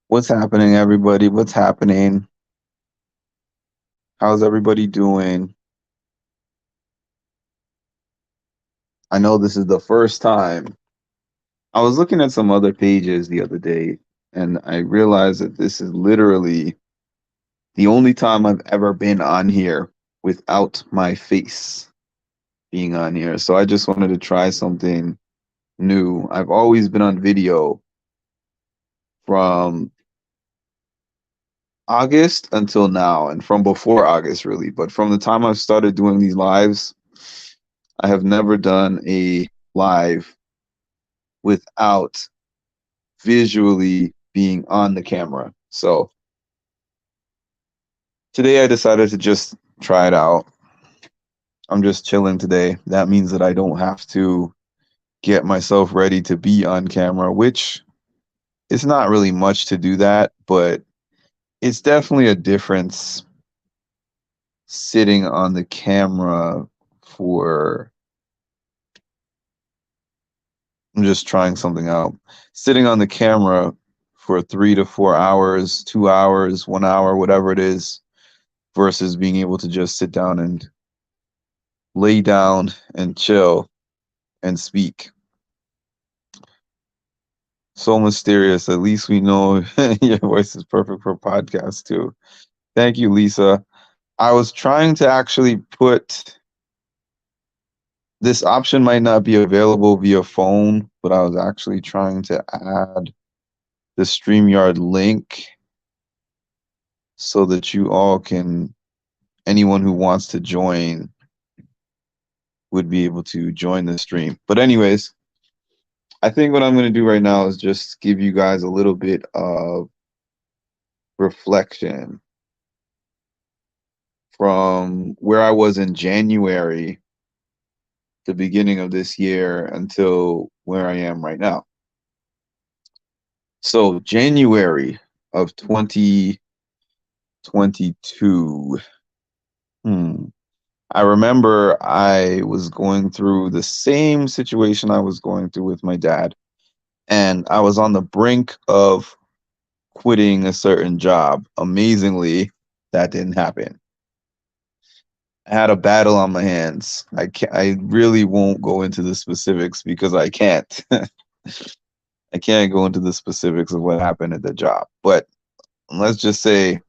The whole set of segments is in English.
What's happening, everybody? What's happening? How's everybody doing? I know this is the first time. I was looking at some other pages the other day, and I realized that this is literally the only time I've ever been on here without my face being on here. So I just wanted to try something new. I've always been on video from August until now, and from before August, really. But from the time I've started doing these lives, I have never done a live without visually being on the camera. So today I decided to just try it out. I'm just chilling today. That means that I don't have to get myself ready to be on camera, which it's not really much to do that, but it's definitely a difference sitting on the camera for I'm just trying something out. Sitting on the camera for 3 to 4 hours, 2 hours, 1 hour, whatever it is, versus being able to just sit down and lay down and chill and speak. So mysterious. At least we know your voice is perfect for podcasts too. Thank you, Lisa. I was trying to actually put this option might not be available via phone, but I was actually trying to add the StreamYard link so that you all can, anyone who wants to join would be able to join the stream. But anyways, I think what I'm going to do right now is just give you guys a little bit of reflection from where I was in January, the beginning of this year, until where I am right now. So January of 2022. I remember I was going through the same situation I was going through with my dad, and I was on the brink of quitting a certain job. Amazingly, that didn't happen. I had a battle on my hands. I really won't go into the specifics because I can't. I can't go into the specifics of what happened at the job. But let's just say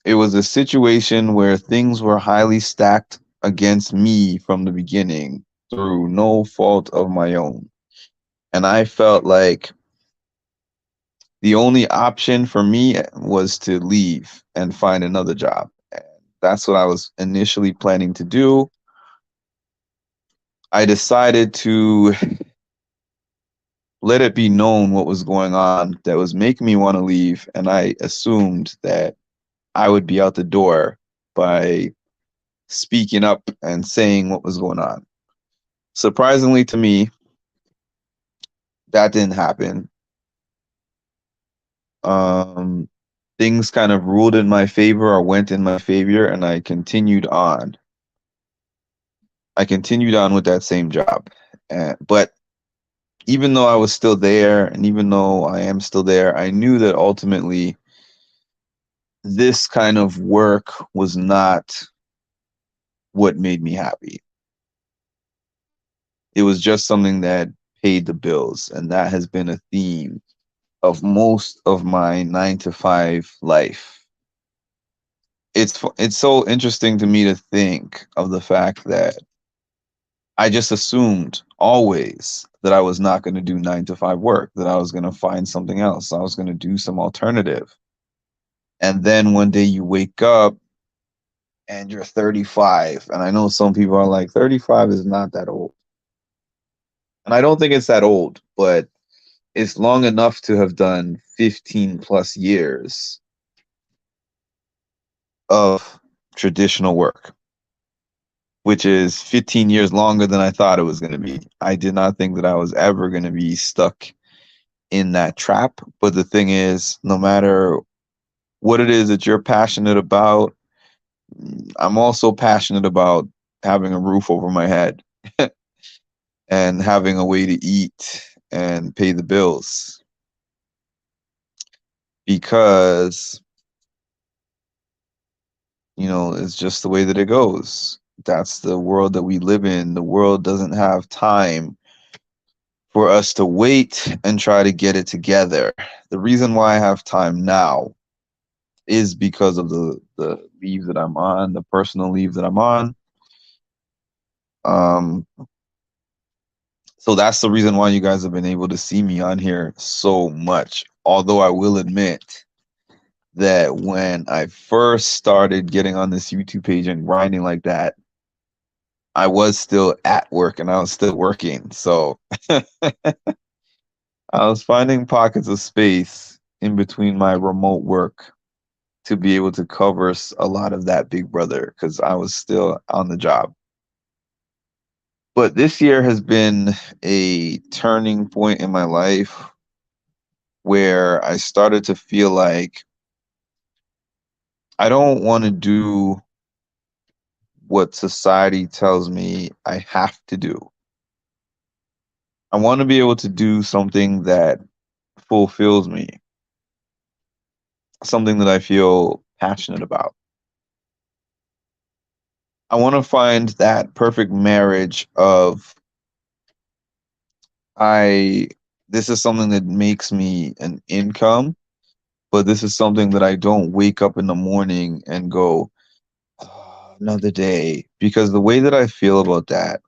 it was a situation where things were highly stacked against me from the beginning through no fault of my own. And I felt like the only option for me was to leave and find another job. And that's what I was initially planning to do. I decided to let it be known what was going on that was making me want to leave. And I assumed that I would be out the door by speaking up and saying what was going on. Surprisingly to me, that didn't happen. Um, Things kind of ruled in my favor or went in my favor, and I continued on. I continued on with that same job. But even though I was still there, and even though I am still there, I knew that ultimately this kind of work was not what made me happy. It was just something that paid the bills, and that has been a theme of most of my 9 to 5 life. It's so interesting to me to think of the fact that I just assumed always that I was not going to do 9 to 5 work, that I was going to find something else. I was going to do some alternative. And then one day you wake up and you're 35. And I know some people are like, 35 is not that old. And I don't think it's that old, but it's long enough to have done 15 plus years of traditional work, which is 15 years longer than I thought it was going to be. I did not think that I was ever going to be stuck in that trap. But the thing is, no matter what it is that you're passionate about, I'm also passionate about having a roof over my head and having a way to eat and pay the bills. because, it's just the way that it goes. That's the world that we live in. The world doesn't have time for us to wait and try to get it together. The reason why I have time now is because of the leave that I'm on, the personal leave that I'm on. Um, so that's the reason why you guys have been able to see me on here so much. Although I will admit that when I first started getting on this YouTube page and grinding like that, I was still at work and I was still working. So I was finding pockets of space in between my remote work to be able to cover a lot of that Big Brother because I was still on the job. But this year has been a turning point in my life where I started to feel like I don't want to do what society tells me I have to do. I want to be able to do something that fulfills me, something that I feel passionate about. I want to find that perfect marriage of I this is something that makes me an income, but this is something that I don't wake up in the morning and go, "Oh, another day." Because the way that I feel about that,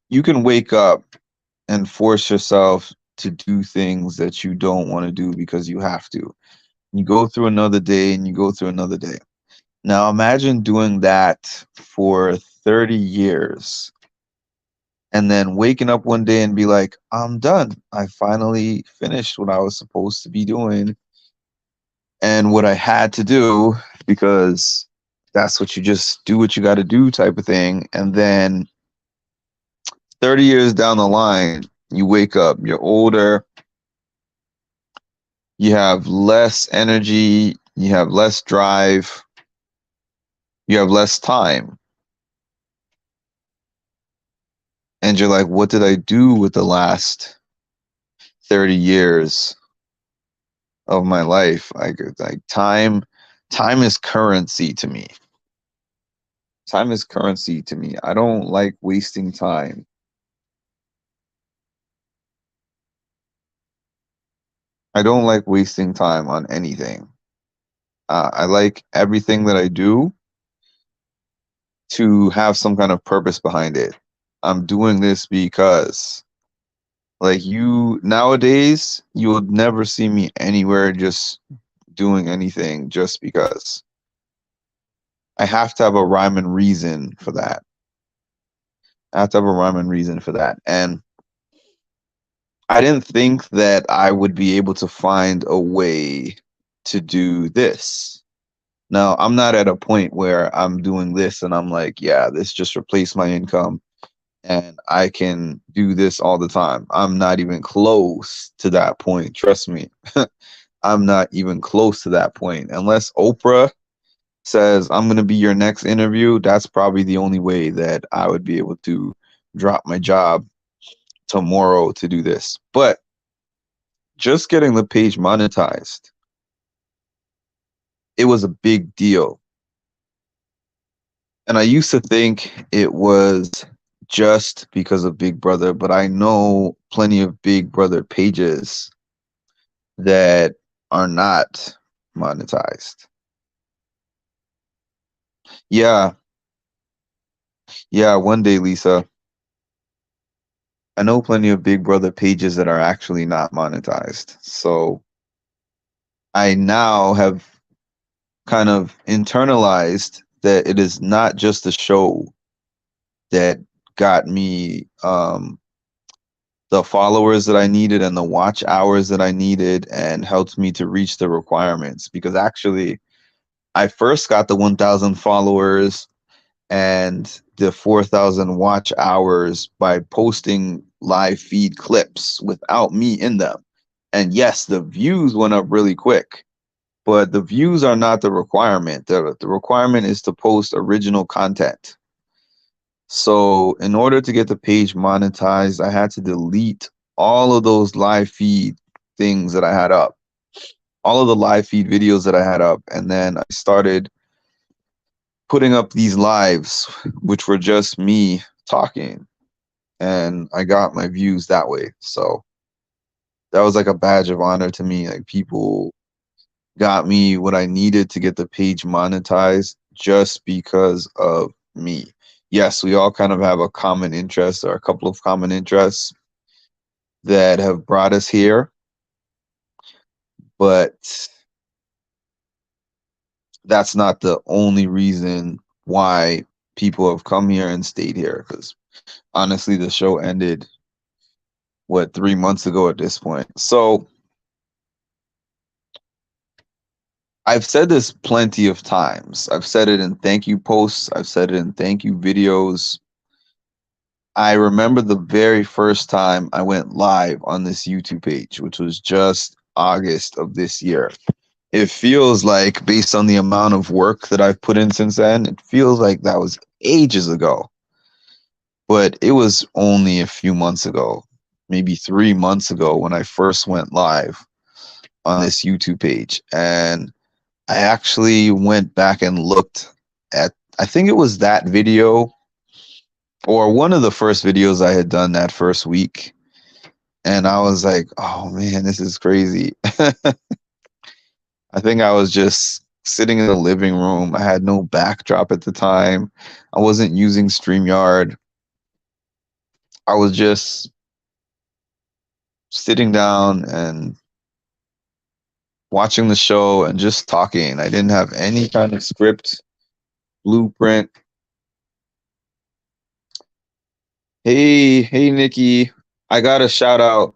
you can wake up and force yourself to do things that you don't want to do because you have to. You go through another day and you go through another day. Now imagine doing that for 30 years and then waking up one day and be like, I'm done. I finally finished what I was supposed to be doing and what I had to do because that's what you just do what you got to do type of thing. And then 30 years down the line, you wake up, you're older, you have less energy, you have less drive, you have less time. And you're like, what did I do with the last 30 years of my life? Like time is currency to me. Time is currency to me. I don't like wasting time. I don't like wasting time on anything. I like everything that I do to have some kind of purpose behind it. I'm doing this because, like, you nowadays, you would never see me anywhere just doing anything just because. I have to have a rhyme and reason for that. I have to have a rhyme and reason for that. And I didn't think that I would be able to find a way to do this. Now, I'm not at a point where I'm doing this and I'm like, yeah, this just replaced my income and I can do this all the time. I'm not even close to that point. Trust me. I'm not even close to that point. Unless Oprah says, I'm going to be your next interview, that's probably the only way that I would be able to drop my job tomorrow to do this. But just getting the page monetized, it was a big deal. And I used to think it was just because of Big Brother, but I know plenty of Big Brother pages that are not monetized. Yeah, yeah, one day, Lisa. I know plenty of Big Brother pages that are actually not monetized. So I now have kind of internalized that it is not just the show that got me the followers that I needed and the watch hours that I needed and helped me to reach the requirements. Because actually, I first got the 1,000 followers and the 4,000 watch hours by posting live feed clips without me in them. And yes, the views went up really quick, but the views are not the requirement. The requirement is to post original content. So in order to get the page monetized, I had to delete all of those live feed things that I had up, all of the live feed videos that I had up, and then I started putting up these lives, which were just me talking, and I got my views that way. So that was like a badge of honor to me. Like, people got me what I needed to get the page monetized just because of me. Yes, we all kind of have a common interest or a couple of common interests that have brought us here, but that's not the only reason why people have come here and stayed here. Because honestly, the show ended, what, 3 months ago at this point. So I've said this plenty of times. I've said it in thank you posts, I've said it in thank you videos. I remember the very first time I went live on this YouTube page, which was just August of this year. It feels like, based on the amount of work that I've put in since then, it feels like that was ages ago. But it was only a few months ago, maybe 3 months ago, when I first went live on this YouTube page. And I actually went back and looked at, I think it was that video or one of the first videos I had done that first week. And I was like, oh man, this is crazy. I think I was just sitting in the living room. I had no backdrop at the time. I wasn't using StreamYard. I was just sitting down and watching the show and just talking. I didn't have any kind of script, blueprint. Hey, Nikki. I gotta shout out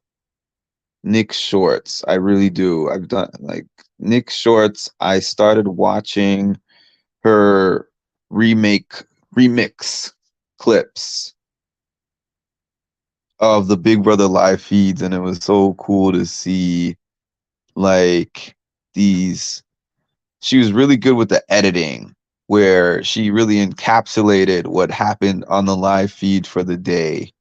Nick Shorts. I really do. I've done, like, Nick Shorts. I started watching her remix clips of the Big Brother live feeds, and it was so cool to see, like, these. She was really good with the editing, where she really encapsulated what happened on the live feed for the day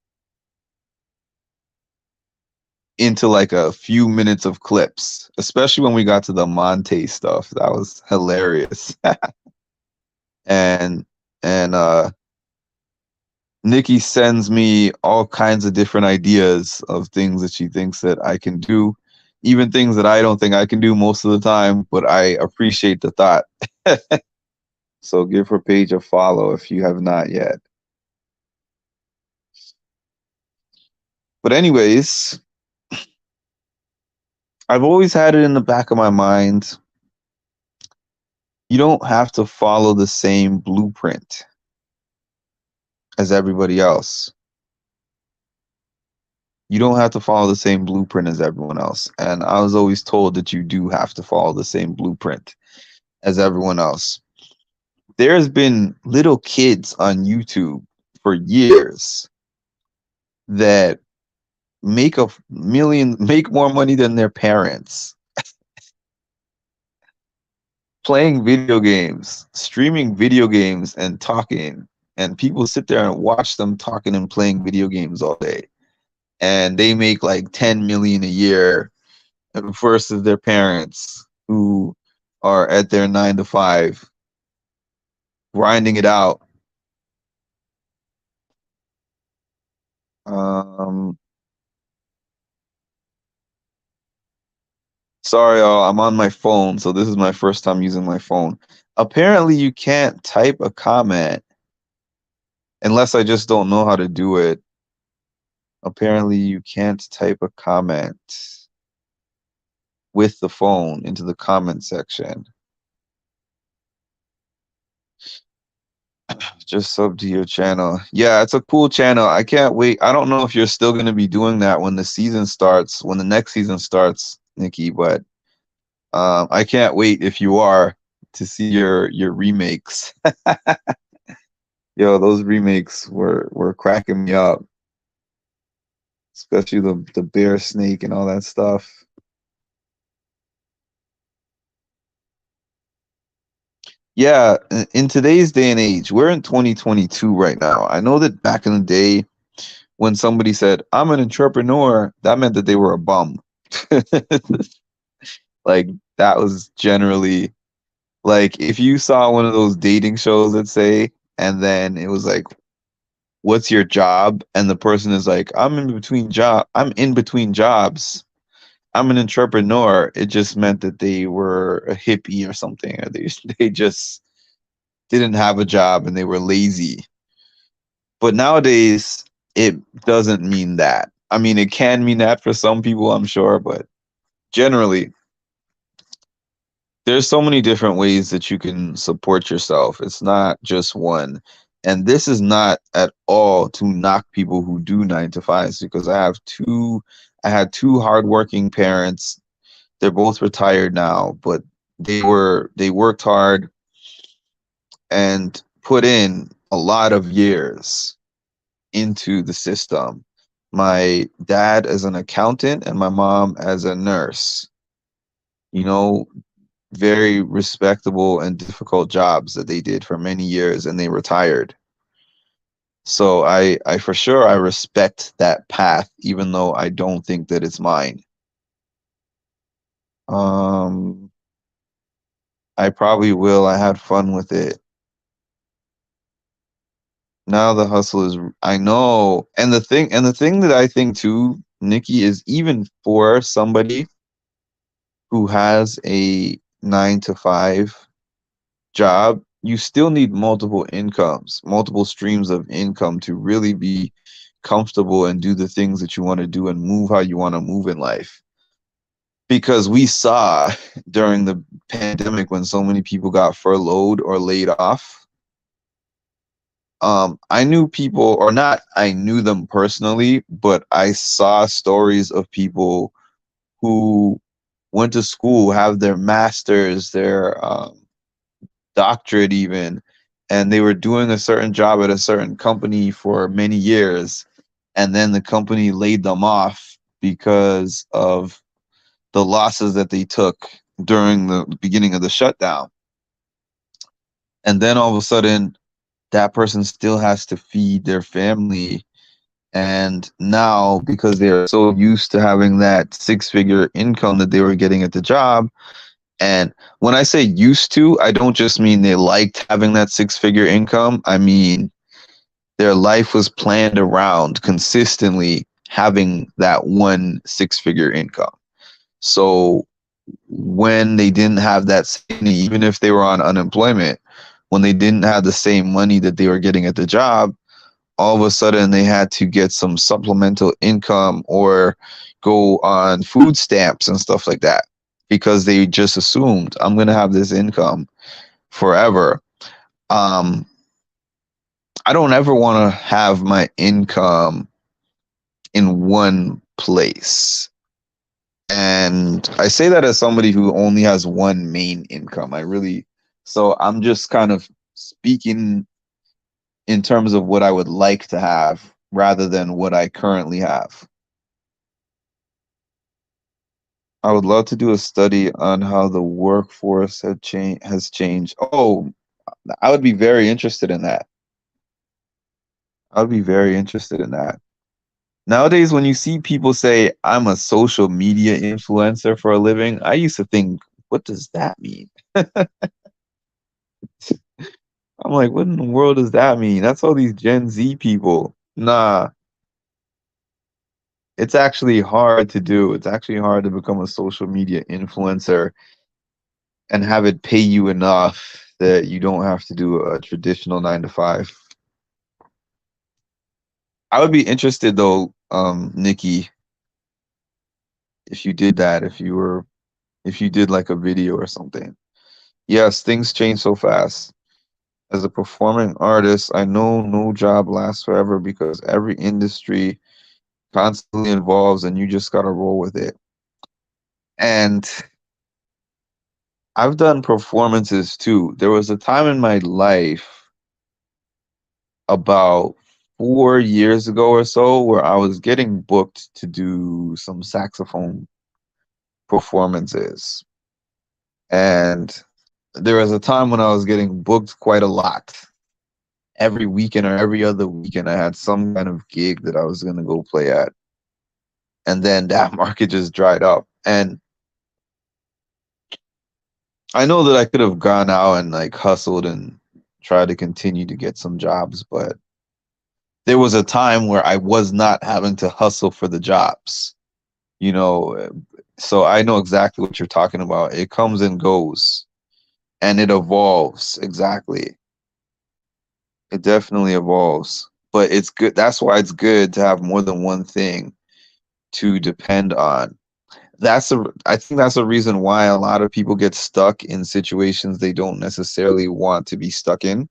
into like a few minutes of clips, especially when we got to the Monte stuff. That was hilarious. and and Nikki sends me all kinds of different ideas of things that she thinks that I can do, even things that I don't think I can do most of the time, but I appreciate the thought. So give her page a follow if you have not yet. But anyways, I've always had it in the back of my mind. You don't have to follow the same blueprint as everybody else. You don't have to follow the same blueprint as everyone else. And I was always told that you do have to follow the same blueprint as everyone else. There's been little kids on YouTube for years that make more money than their parents playing video games, streaming video games, and talking. And people sit there and watch them talking and playing video games all day. And they make like 10 million a year versus their parents who are at their 9 to 5 grinding it out. Sorry, y'all, I'm on my phone, so this is my first time using my phone. Apparently, you can't type a comment unless I just don't know how to do it. Apparently, you can't type a comment with the phone into the comment section. Just sub to your channel. Yeah, it's a cool channel. I can't wait. I don't know if you're still going to be doing that when the season starts, when the next season starts, Nikki, but I can't wait, if you are, to see your remakes. Yo, those remakes were cracking me up, especially the bear snake and all that stuff. Yeah, in today's day and age, we're in 2022 right now. I know that back in the day, when somebody said, I'm an entrepreneur, that meant that they were a bum. Like that was generally like if you saw one of those dating shows, let's say, and then it was like, "What's your job?" and the person is like, I'm in between jobs. I'm an entrepreneur." It just meant that they were a hippie or something, or they just didn't have a job and they were lazy. But nowadays, it doesn't mean that. I mean, it can mean that for some people, I'm sure, but generally, there's so many different ways that you can support yourself. It's not just one. And this is not at all to knock people who do 9 to 5s because I had two hardworking parents. They're both retired now, but they worked hard and put in a lot of years into the system. My dad as an accountant and my mom as a nurse. You know, very respectable and difficult jobs that they did for many years and they retired. So I for sure I respect that path, even though I don't think that it's mine. Um, I probably will. I had fun with it. Now the hustle is, I know. And the thing that I think too, Nikki, is even for somebody who has a 9 to 5 job, you still need multiple incomes, multiple streams of income to really be comfortable and do the things that you want to do and move how you want to move in life. Because we saw during the pandemic when so many people got furloughed or laid off, I knew people, or not, I knew them personally, but I saw stories of people who went to school, have their masters, their doctorate even, and they were doing a certain job at a certain company for many years, and then the company laid them off because of the losses that they took during the beginning of the shutdown. And then all of a sudden, that person still has to feed their family. And now, because they're so used to having that 6 figure income that they were getting at the job, and when I say used to, I don't just mean they liked having that 6 figure income. I mean, their life was planned around consistently having that one 6 figure income. So when they didn't have that safety, even if they were on unemployment, when they didn't have the same money that they were getting at the job, all of a sudden they had to get some supplemental income or go on food stamps and stuff like that because they just assumed I'm going to have this income forever. Um, I don't ever want to have my income in one place. And I say that as somebody who only has one main income. So I'm just kind of speaking in terms of what I would like to have rather than what I currently have. I would love to do a study on how the workforce has changed. Oh, I would be very interested in that. I would be very interested in that. Nowadays, when you see people say, I'm a social media influencer for a living, I used to think, what does that mean? I'm like, what in the world does that mean? That's all these Gen Z people. Nah, it's actually hard to do. It's actually hard to become a social media influencer and have it pay you enough that you don't have to do a traditional 9 to 5. I would be interested though, Nikki, if you did that, if you did like a video or something. Yes, things change so fast. As a performing artist, I know no job lasts forever because every industry constantly evolves and you just gotta roll with it. And I've done performances too. There was a time in my life about 4 years ago or so where I was getting booked to do some saxophone performances. And there was a time when I was getting booked quite a lot. Every weekend or every other weekend, I had some kind of gig that I was going to go play at. and then that market just dried up. And I know that I could have gone out and like hustled and tried to continue to get some jobs, but there was a time where I was not having to hustle for the jobs, you know. So I know exactly what you're talking about. It comes and goes and it evolves. Exactly. It definitely evolves. But it's good. That's why it's good to have more than one thing to depend on. I think that's a reason why a lot of people get stuck in situations they don't necessarily want to be stuck in,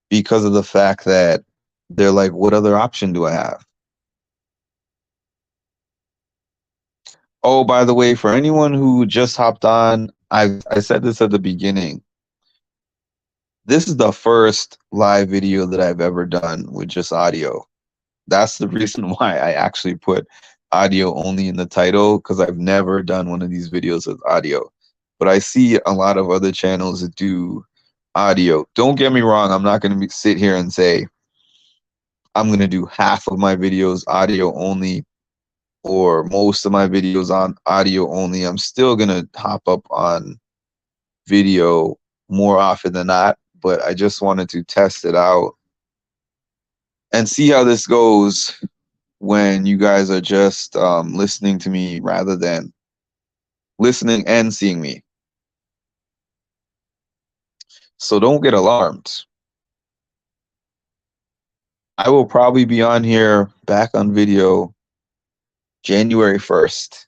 because of the fact that they're like, what other option do I have? Oh, by the way, for anyone who just hopped on, I said this at the beginning. This is the first live video that I've ever done with just audio. That's the reason why I actually put audio only in the title, because I've never done one of these videos with audio. But I see a lot of other channels that do audio. Don't get me wrong, I'm not going to sit here and say I'm going to do half of my videos audio only or most of my videos on audio only. I'm still going to hop up on video more often than not, but I just wanted to test it out and see how this goes when you guys are just listening to me rather than listening and seeing me. So don't get alarmed. I will probably be on here back on video January 1st.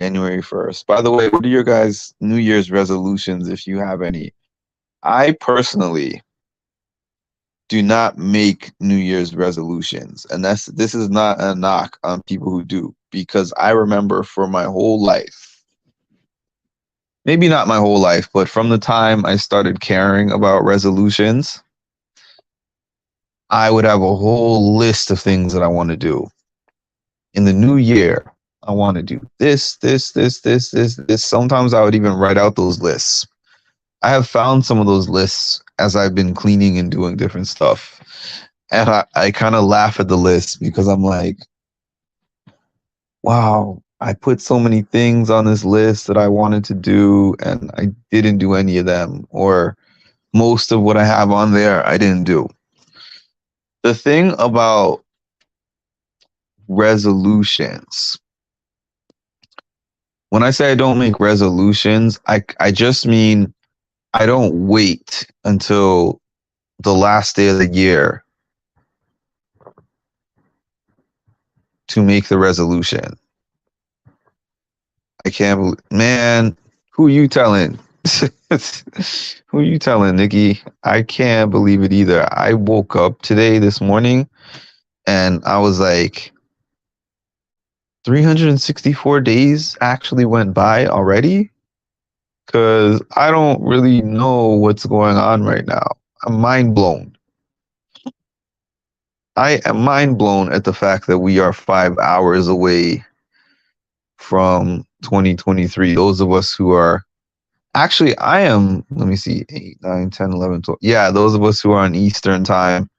January 1st. By the way, what are your guys' New Year's resolutions if you have any? I personally do not make New Year's resolutions. And this is not a knock on people who do, because I remember for my whole life, maybe not my whole life, but from the time I started caring about resolutions, I would have a whole list of things that I want to do. In the new year, I want to do this, this, this, this, this, this. Sometimes I would even write out those lists. I have found some of those lists as I've been cleaning and doing different stuff. And I kind of laugh at the list because I'm like, wow, I put so many things on this list that I wanted to do and I didn't do any of them, or most of what I have on there, I didn't do. The thing about resolutions, when I say I don't make resolutions, I just mean I don't wait until the last day of the year to make the resolution. I can't believe, man, who you telling? Who you telling, Nikki? I can't believe it either. I woke up this morning, and I was like, 364 days actually went by already? Because I don't really know what's going on right now. I'm mind blown. I am mind blown at the fact that we are 5 hours away from 2023. Those of us who are actually, I am, let me see, 8, 9, 10, 11, 12. Yeah, those of us who are on Eastern time,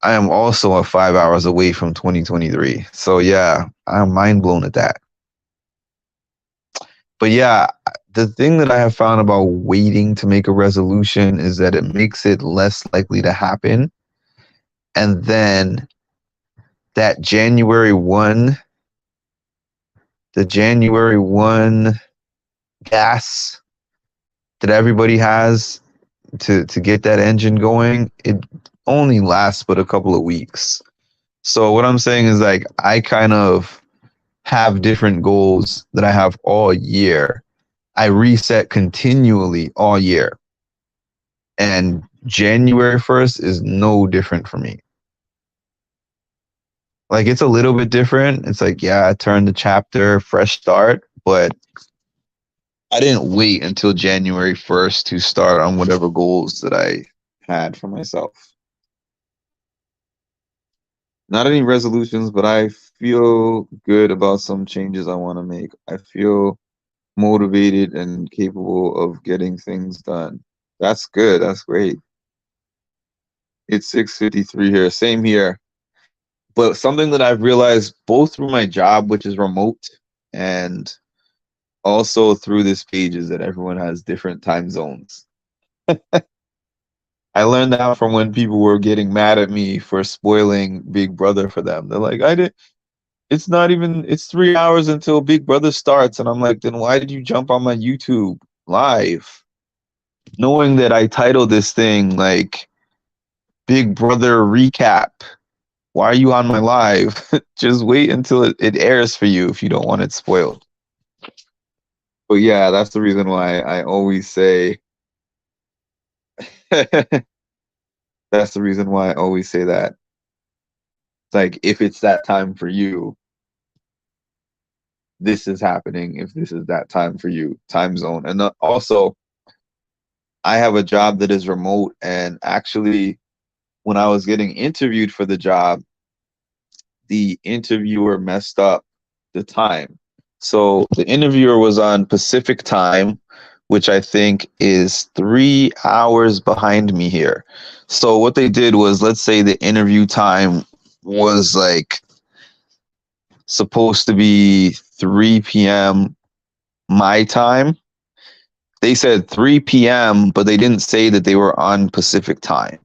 I am also 5 hours away from 2023. So yeah, I'm mind blown at that. But yeah, the thing that I have found about waiting to make a resolution is that it makes it less likely to happen. And then that January 1, the January 1 gas that everybody has to get that engine going, it only lasts but a couple of weeks. So what I'm saying is, like, I kind of have different goals that I have all year. I reset continually all year. And January 1st is no different for me. Like, it's a little bit different. It's like, yeah, I turned the chapter, fresh start, but I didn't wait until January 1st to start on whatever goals that I had for myself. Not any resolutions, but I feel good about some changes I want to make. I feel motivated and capable of getting things done. That's good. That's great. It's 6:53 here. Same here. But something that I've realized both through my job, which is remote, and also through this page, is that everyone has different time zones. I learned that from when people were getting mad at me for spoiling Big Brother for them. They're like, I did it's not even it's 3 hours until Big Brother starts. And I'm like, then why did you jump on my YouTube live? Knowing that I titled this thing like Big Brother recap. Why are you on my live? Just wait until it airs for you if you don't want it spoiled. But yeah, that's the reason why I always say that's the reason why I always say that. It's like if it's that time for you, this is happening. If this is that time for you, time zone. And also, I have a job that is remote, and actually, when I was getting interviewed for the job, the interviewer messed up the time. So the interviewer was on Pacific time, which I think is 3 hours behind me here. So what they did was, let's say the interview time was like supposed to be 3 p.m. my time. They said 3 p.m., but they didn't say that they were on Pacific time.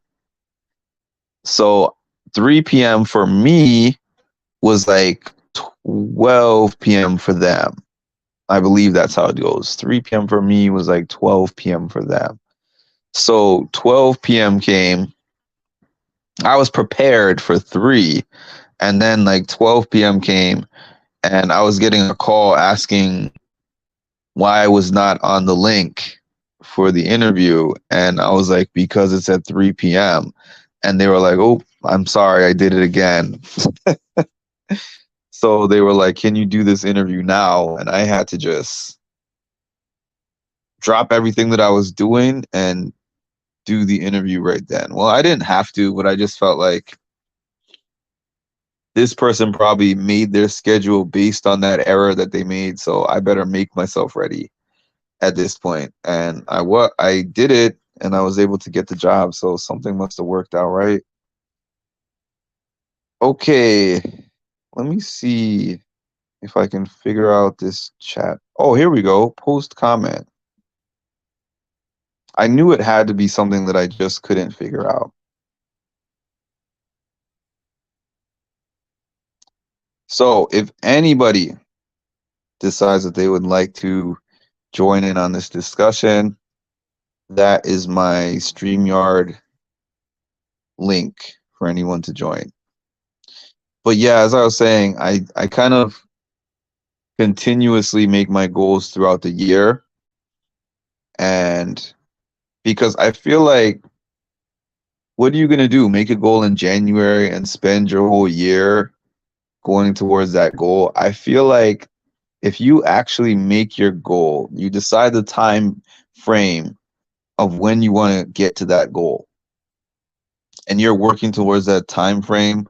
So 3 p.m. for me was like 12 p.m. for them. I believe that's how it goes. 3 p.m. for me was like 12 p.m. for them. So 12 p.m. came. I was prepared for 3, and then like 12 p.m. came, and I was getting a call asking why I was not on the link for the interview, and I was like, because it's at 3 p.m. And they were like, oh, I'm sorry, I did it again. So they were like, can you do this interview now? And I had to just drop everything that I was doing and do the interview right then. Well, I didn't have to, but I just felt like this person probably made their schedule based on that error that they made, so I better make myself ready at this point. And I did it, and I was able to get the job, so something must have worked out right. Okay, let me see if I can figure out this chat. Oh, here we go. Post comment. I knew it had to be something that I just couldn't figure out. So if anybody decides that they would like to join in on this discussion, that is my StreamYard link for anyone to join. But yeah, as I was saying, I kind of continuously make my goals throughout the year. And because I feel like, what are you going to do? Make a goal in January and spend your whole year going towards that goal? I feel like if you actually make your goal, you decide the time frame of when you want to get to that goal, and you're working towards that time frame,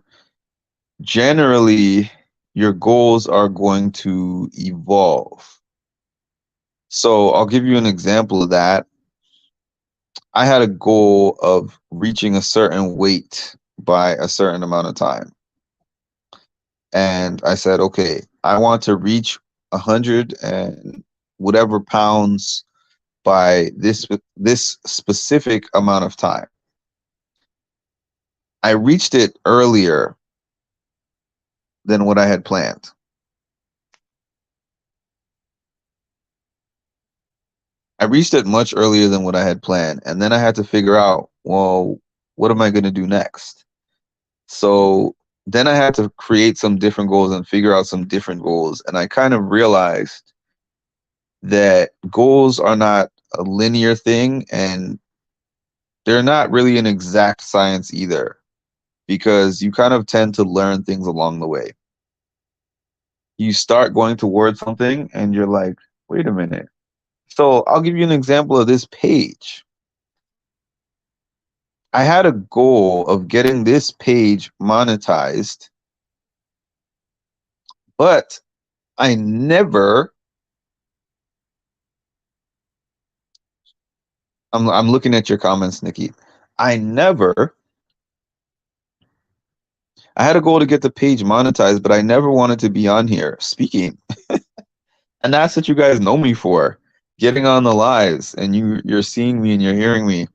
generally your goals are going to evolve. So I'll give you an example of that. I had a goal of reaching a certain weight by a certain amount of time. And I said, okay, I want to reach 100 and whatever pounds by this specific amount of time. I reached it earlier than what I had planned. I reached it much earlier than what I had planned. And then I had to figure out, well, what am I going to do next? So then I had to create some different goals and figure out some different goals. And I kind of realized that goals are not a linear thing, and they're not really an exact science either, because you kind of tend to learn things along the way. You start going towards something and you're like, wait a minute. So I'll give you an example of this page. I had a goal of getting this page monetized, but I never, I'm looking at your comments, Nikki. I never I had a goal to get the page monetized, but I never wanted to be on here speaking. And that's what you guys know me for. Getting on the lives and you're seeing me and you're hearing me.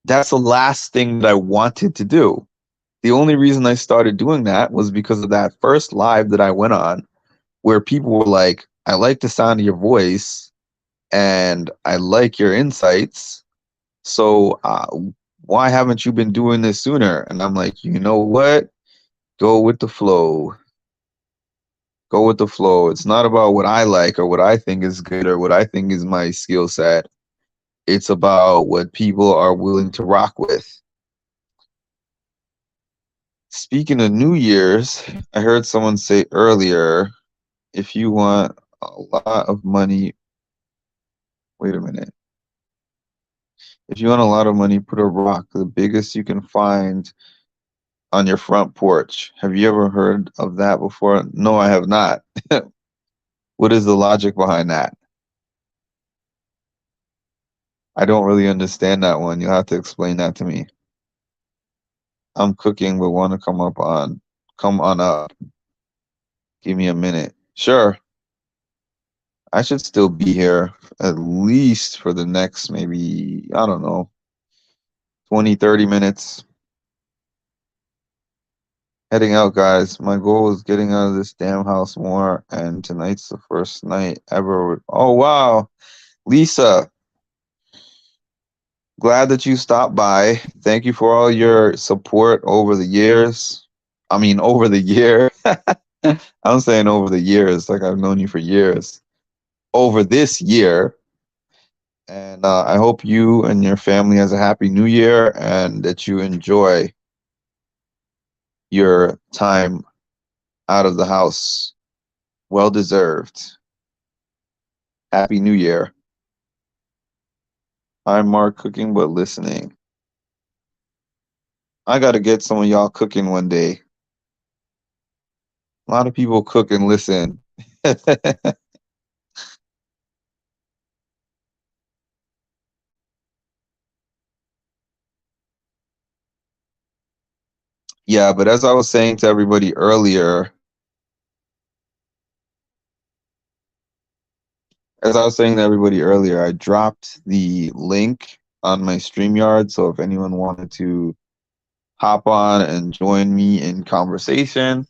That's the last thing that I wanted to do. The only reason I started doing that was because of that first live that I went on where people were like, I like the sound of your voice and I like your insights. So why haven't you been doing this sooner? And I'm like, you know what? Go with the flow. Go with the flow. It's not about what I like or what I think is good or what I think is my skill set. It's about what people are willing to rock with. Speaking of New Year's, I heard someone say earlier, if you want a lot of money, wait a minute. If you want a lot of money, put a rock, the biggest you can find, on your front porch. Have you ever heard of that before? No, I have not. What is the logic behind that? I don't really understand that one. You'll have to explain that to me. I'm cooking, but want to come on up. Give me a minute. Sure. I should still be here at least for the next maybe, I don't know, 20, 30 minutes. Heading out, guys. My goal is getting out of this damn house more, and tonight's the first night ever. Oh, wow. Lisa, glad that you stopped by. Thank you for all your support over the years. I mean, over the year. I'm saying over the years, like I've known you for years. Over this year. And I hope you and your family has a happy new year and that you enjoy your time out of the house. Well deserved. Happy New Year. I'm Mark cooking but listening. I got to get some of y'all cooking one day. A lot of people cook and listen. Yeah, but as I was saying to everybody earlier, I dropped the link on my StreamYard. So if anyone wanted to hop on and join me in conversation,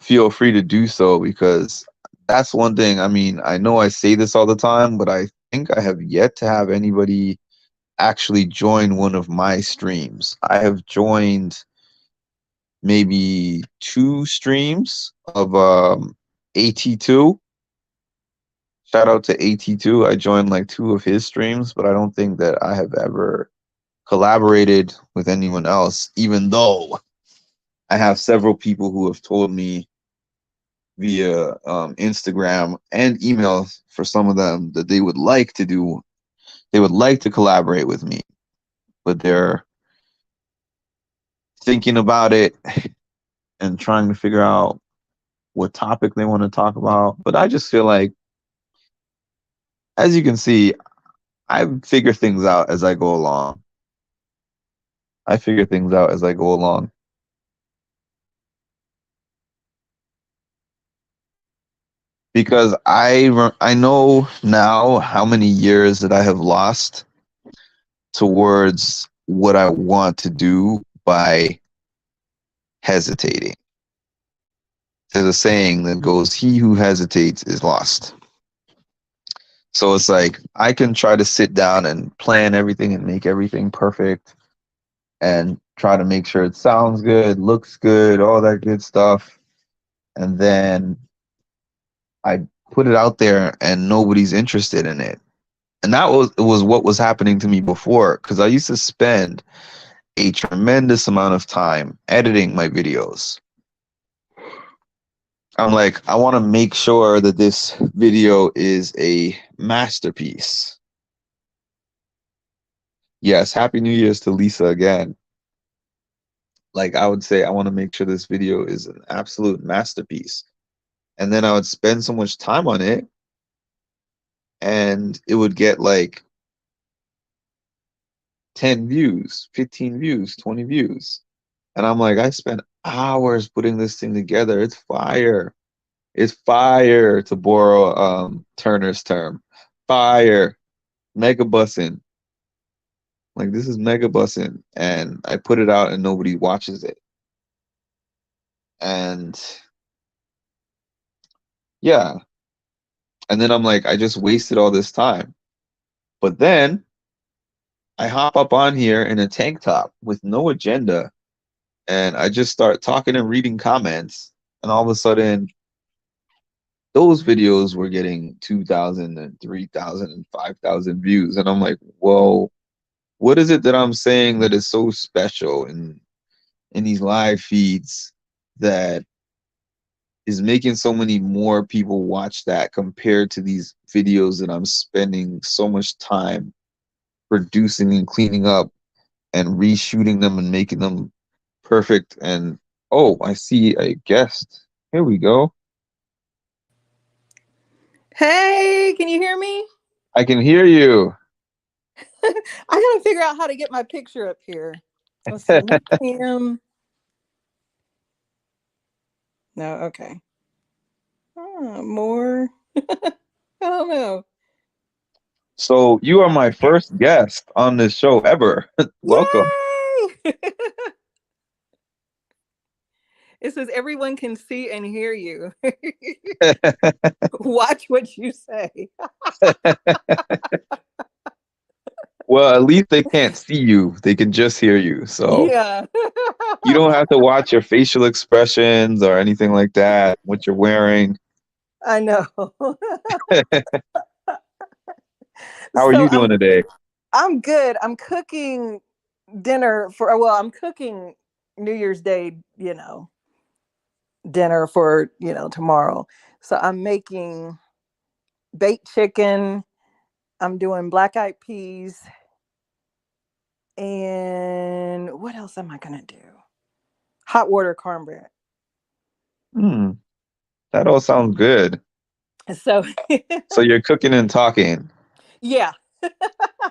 feel free to do so because that's one thing. I mean, I know I say this all the time, but I think I have yet to have anybody actually join one of my streams. I have joined maybe 2 streams of AT2. Shout out to AT2. I joined like 2 of his streams, but I don't think that I have ever collaborated with anyone else, even though I have several people who have told me via Instagram and email for some of them that they would like to collaborate with me, but they're thinking about it and trying to figure out what topic they want to talk about. But I just feel like, as you can see, I figure things out as I go along. Because I know now how many years that I have lost towards what I want to do by hesitating. There's a saying that goes, "He who hesitates is lost." So it's like I can try to sit down and plan everything and make everything perfect and try to make sure it sounds good, looks good, all that good stuff. And then I put it out there and nobody's interested in it. And that was what was happening to me before, because I used to spend a tremendous amount of time editing my videos. I'm like, I want to make sure that this video is a masterpiece. Yes, Happy New Year's to Lisa again. Like I would say, I want to make sure this video is an absolute masterpiece. And then I would spend so much time on it, and it would get like 10 views, 15 views, 20 views. And I'm like, I spent hours putting this thing together. It's fire. It's fire, to borrow Turner's term. Fire. Mega bussin'. Like, this is mega bussin'. And I put it out and nobody watches it. And yeah. And then I'm like, I just wasted all this time. But then I hop up on here in a tank top with no agenda, and I just start talking and reading comments, and all of a sudden those videos were getting 2,000 and 3,000 and 5,000 views. And I'm like, whoa, what is it that I'm saying that is so special in these live feeds that is making so many more people watch that compared to these videos that I'm spending so much time producing and cleaning up and reshooting them and making them perfect? And oh, I see a guest. Here we go. Hey, can you hear me? I can hear you. I gotta figure out how to get my picture up here. Let's see, not him. No, okay. More. I don't know. So you are my first guest on this show ever. Welcome. Yay! It says everyone can see and hear you. Watch what you say. Well, at least they can't see you. They can just hear you. So Yeah. you don't have to watch your facial expressions or anything like that, what you're wearing. I know. How are you doing today? I'm good. I'm cooking dinner I'm cooking New Year's Day, dinner for, tomorrow. So I'm making baked chicken. I'm doing black eyed peas. And what else am I going to do? Hot water cornbread. That all sounds good. So, so you're cooking and talking. Yeah.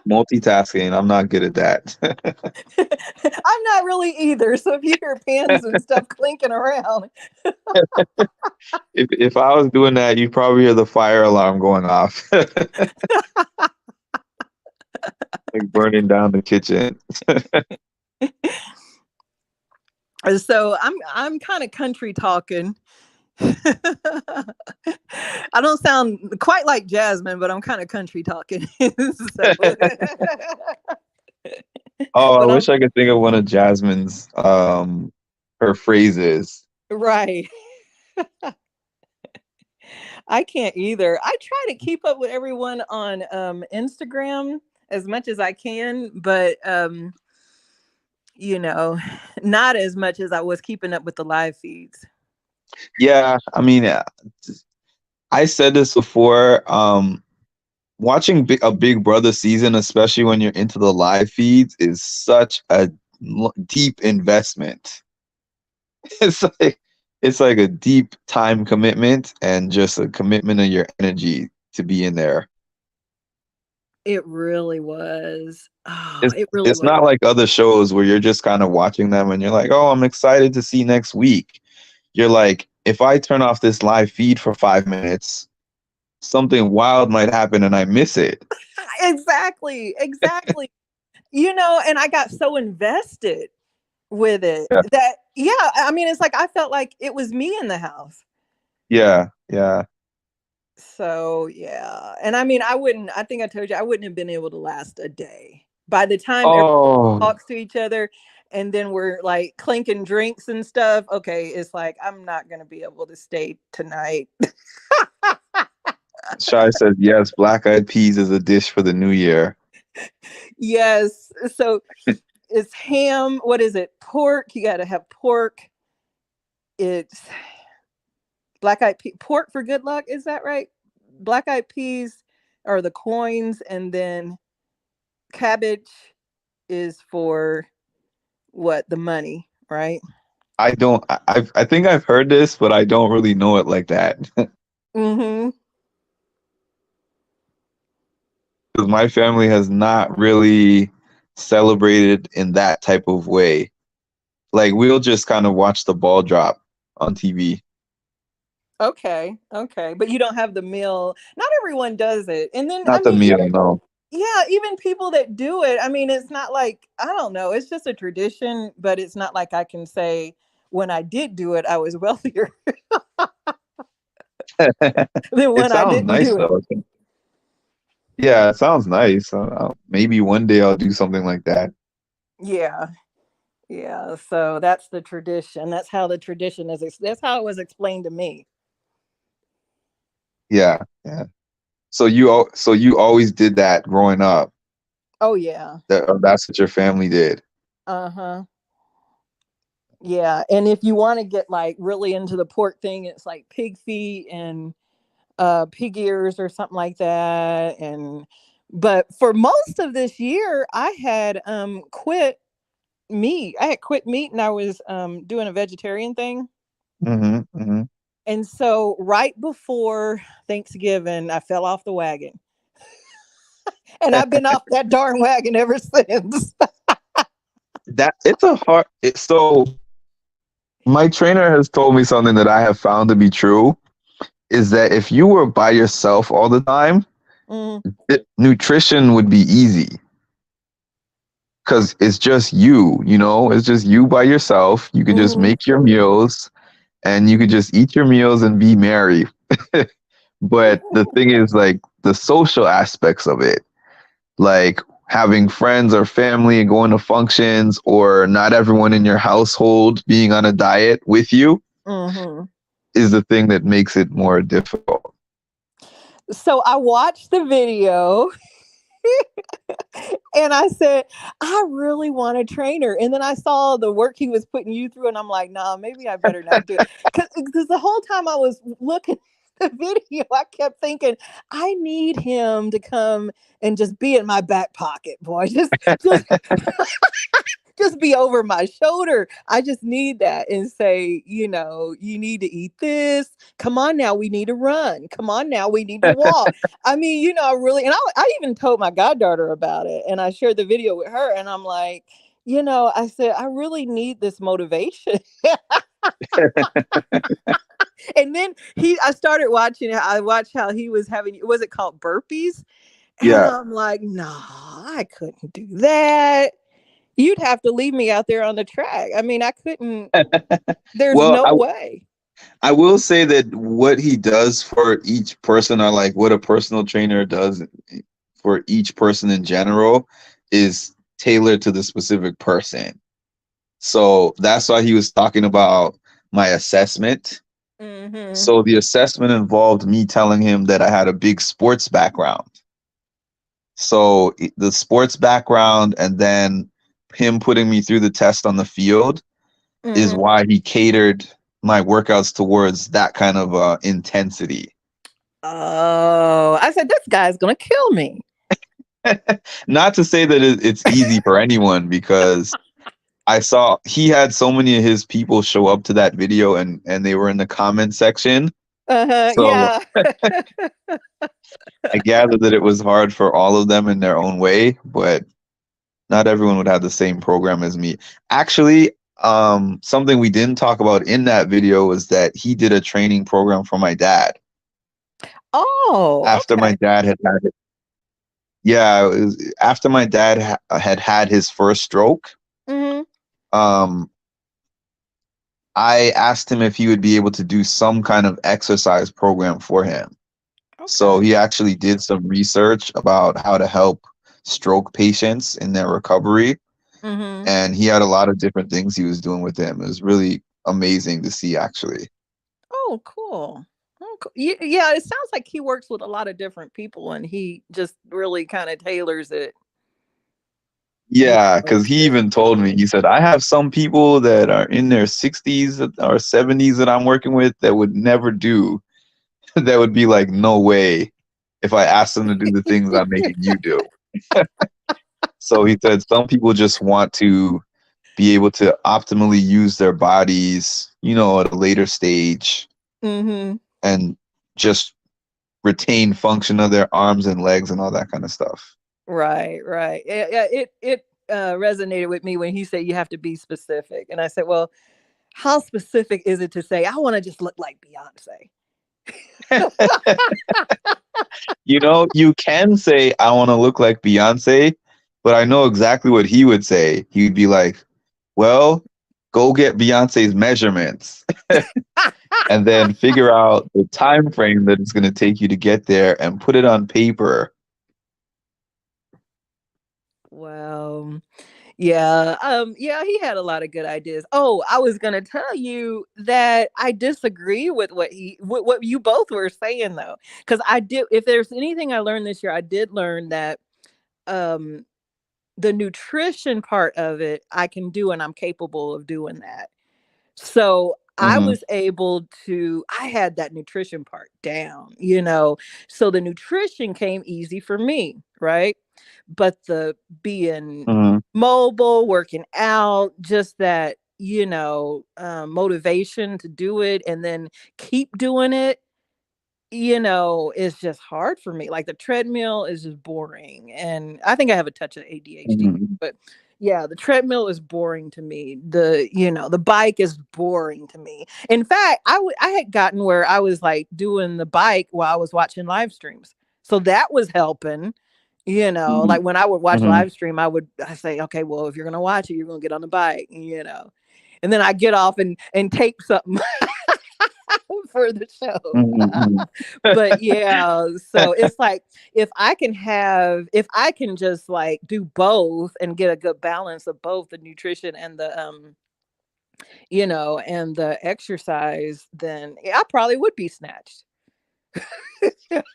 Multitasking. I'm not good at that. I'm not really either. So if you hear pans and stuff clinking around. If I was doing that, you'd probably hear the fire alarm going off. Like burning down the kitchen. So I'm kind of country talking. I don't sound quite like Jasmine, but I'm kind of country talking. I wish I could think of one of Jasmine's her phrases. Right. I can't either. I try to keep up with everyone on Instagram as much as I can, but not as much as I was keeping up with the live feeds. Yeah, I mean, I said this before. Watching a Big Brother season, especially when you're into the live feeds, is such a deep investment. It's like a deep time commitment and just a commitment of your energy to be in there. It really was. It's not like other shows where you're just kind of watching them and you're like, oh, I'm excited to see next week. You're like, if I turn off this live feed for 5 minutes, something wild might happen and I miss it. Exactly. And I got so invested with it that, I mean, it's like I felt like it was me in the house. Yeah. So, yeah. And I mean, I think I told you, I wouldn't have been able to last a day. By the time everyone talks to each other and then we're like clinking drinks and stuff, okay, it's like, I'm not going to be able to stay tonight. Shai says, yes, black eyed peas is a dish for the new year. Yes. So it's ham. What is it? Pork. You got to have pork. It's black eyed peas. Pork for good luck. Is that right? Black eyed peas are the coins, and then cabbage is for what? The money, right? I think I've heard this, but I don't really know it like that. Mm-hmm. Because my family has not really celebrated in that type of way. Like we'll just kind of watch the ball drop on TV. Okay, okay, but you don't have the meal. Not everyone does it, and then I Not the mean, meal, even no. yeah, even people that do it. I mean, it's not like I don't know. It's just a tradition, but it's not like I can say when I did do it, I was wealthier than It when I sounds didn't nice do it. though. Yeah, it sounds nice. Maybe one day I'll do something like that. Yeah, yeah. So that's the tradition. That's how the tradition is. That's how it was explained to me. Yeah, yeah. So you always did that growing up. Oh yeah. That's what your family did. Uh huh. Yeah, and if you want to get like really into the pork thing, it's like pig feet and pig ears or something like that. And but for most of this year, I had quit meat. I had quit meat, and I was doing a vegetarian thing. Hmm, hmm. And so right before Thanksgiving, I fell off the wagon, and I've been off that darn wagon ever since. That it's a hard. So my trainer has told me something that I have found to be true is that if you were by yourself all the time, Mm, nutrition would be easy because it's just it's just you by yourself. You could just mm, make your meals and you could just eat your meals and be merry. But the thing is, like, the social aspects of it, like having friends or family and going to functions, or not everyone in your household being on a diet with you, mm-hmm. is the thing that makes it more difficult. So I watched the video and I said, I really want a trainer. And then I saw the work he was putting you through, and I'm like, nah, maybe I better not do it. Because the whole time I was looking at the video, I kept thinking, I need him to come and just be in my back pocket, boy. Just just be over my shoulder. I just need that and say, you need to eat this. Come on now, we need to run. Come on now, we need to walk. I mean, I really, and I even told my goddaughter about it, and I shared the video with her, and I'm like, I said, I really need this motivation. And then I started watching, I watched how he was having, was it called burpees? And Yeah. I'm like, nah, I couldn't do that. You'd have to leave me out there on the track. I mean, I couldn't, there's Well, no way. I will say that what he does for each person, or like what a personal trainer does for each person in general, is tailored to the specific person. So that's why he was talking about my assessment. Mhm. So the assessment involved me telling him that I had a big sports background. So the sports background and then him putting me through the test on the field is Mhm. why he catered my workouts towards that kind of intensity. Oh, I said, this guy's gonna kill me. Not to say that it's easy for anyone, because I saw he had so many of his people show up to that video, and they were in the comment section. Uh-huh. So Yeah. I gather that it was hard for all of them in their own way, but not everyone would have the same program as me. Actually, something we didn't talk about in that video was that he did a training program for my dad Oh, after my okay. dad had it. Yeah, it was after my dad had his first stroke. Mhm. Um, I asked him if he would be able to do some kind of exercise program for him. So Okay. he actually did some research about how to help stroke patients in their recovery. Mhm. And he had a lot of different things he was doing with him. It was really amazing to see, actually. Oh, cool. Oh, cool. Yeah, it sounds like he works with a lot of different people, and he just really kind of tailors it. Yeah, because he even told me, he said, I have some people that are in their 60s or 70s that I'm working with that would never do, that would be like, no way if I asked them to do the things I'm making you do. So he said some people just want to be able to optimally use their bodies, at a later stage, Mhm. and just retain function of their arms and legs and all that kind of stuff. Right, right. Yeah, yeah, it resonated with me when he said you have to be specific. And I said, well, how specific is it to say I want to just look like Beyonce? You know, you can say I want to look like Beyonce, but I know exactly what he would say. He'd be like, "Well, go get Beyonce's measurements and then figure out the time frame that it's going to take you to get there and put it on paper." Wow. Yeah. Yeah, he had a lot of good ideas. Oh, I was gonna tell you that I disagree with what you both were saying though. Because I did, if there's anything I learned this year, I did learn that um the nutrition part of it I can do, and I'm capable of doing that. So I Hmm. was able to, I had that nutrition part down, you know. So the nutrition came easy for me, right? But the being Hmm. mobile, working out, just that, you know, motivation to do it and then keep doing it, you know, it's just hard for me. Like the treadmill is just boring. And I think I have a touch of ADHD, Hmm. but yeah, the treadmill is boring to me. The, you know, the bike is boring to me. In fact, I had gotten where I was like doing the bike while I was watching live streams. So that was helping, you know, Hmm. like when I would watch Hmm. live stream, I say, okay, well, if you're gonna watch it, you're gonna get on the bike, you know. And then I get off and tape something for the show. Hmm. But yeah, so it's like if I can just like do both and get a good balance of both the nutrition and the you know, and the exercise, then yeah, I probably would be snatched.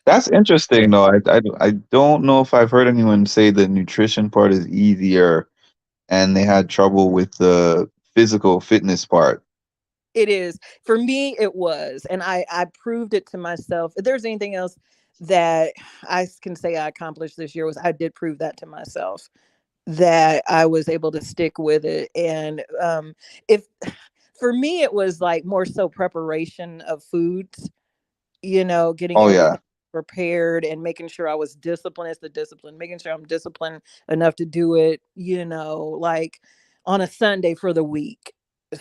That's interesting, though. I don't know if I've heard anyone say the nutrition part is easier and they had trouble with the physical fitness part. It is. For me, it was. And I proved it to myself. If there's anything else that I can say I accomplished this year was I did prove that to myself that I was able to stick with it. And if for me it was like more so preparation of foods, you know, getting Oh everything yeah. prepared and making sure I was disciplined. It's the discipline, making sure I'm disciplined enough to do it, you know, like on a Sunday for the week.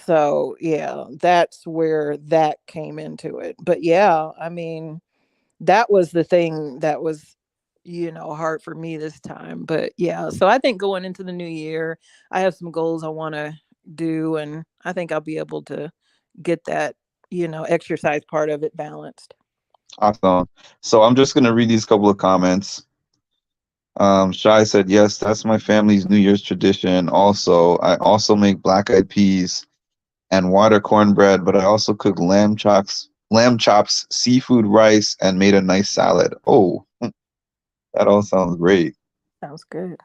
So yeah, that's where that came into it. But yeah, I mean, that was the thing that was, you know, hard for me this time. But yeah, so I think going into the new year, I have some goals I want to do, and I think I'll be able to get that, you know, exercise part of it balanced. Awesome. So I'm just gonna read these couple of comments. Shai said, yes, that's my family's New Year's tradition. Also, I also make black eyed peas and water cornbread, but I also cook lamb chops, seafood rice, and made a nice salad. Oh, that all sounds great. Sounds good.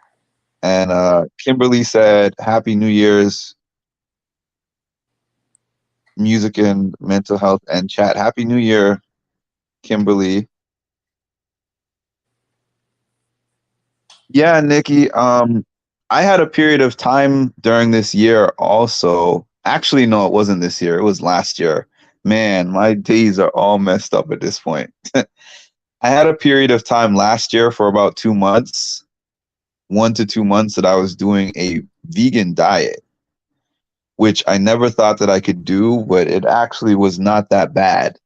And Kimberly said, Happy New Year's, music and mental health and chat. Happy New Year, Kimberly. Yeah, Nikki. I had a period of time during this year also. Actually, no, it wasn't this year. It was last year. Man, my days are all messed up at this point. I had a period of time last year for about 2 months, 1 to 2 months, that I was doing a vegan diet, which I never thought that I could do, but it actually was not that bad.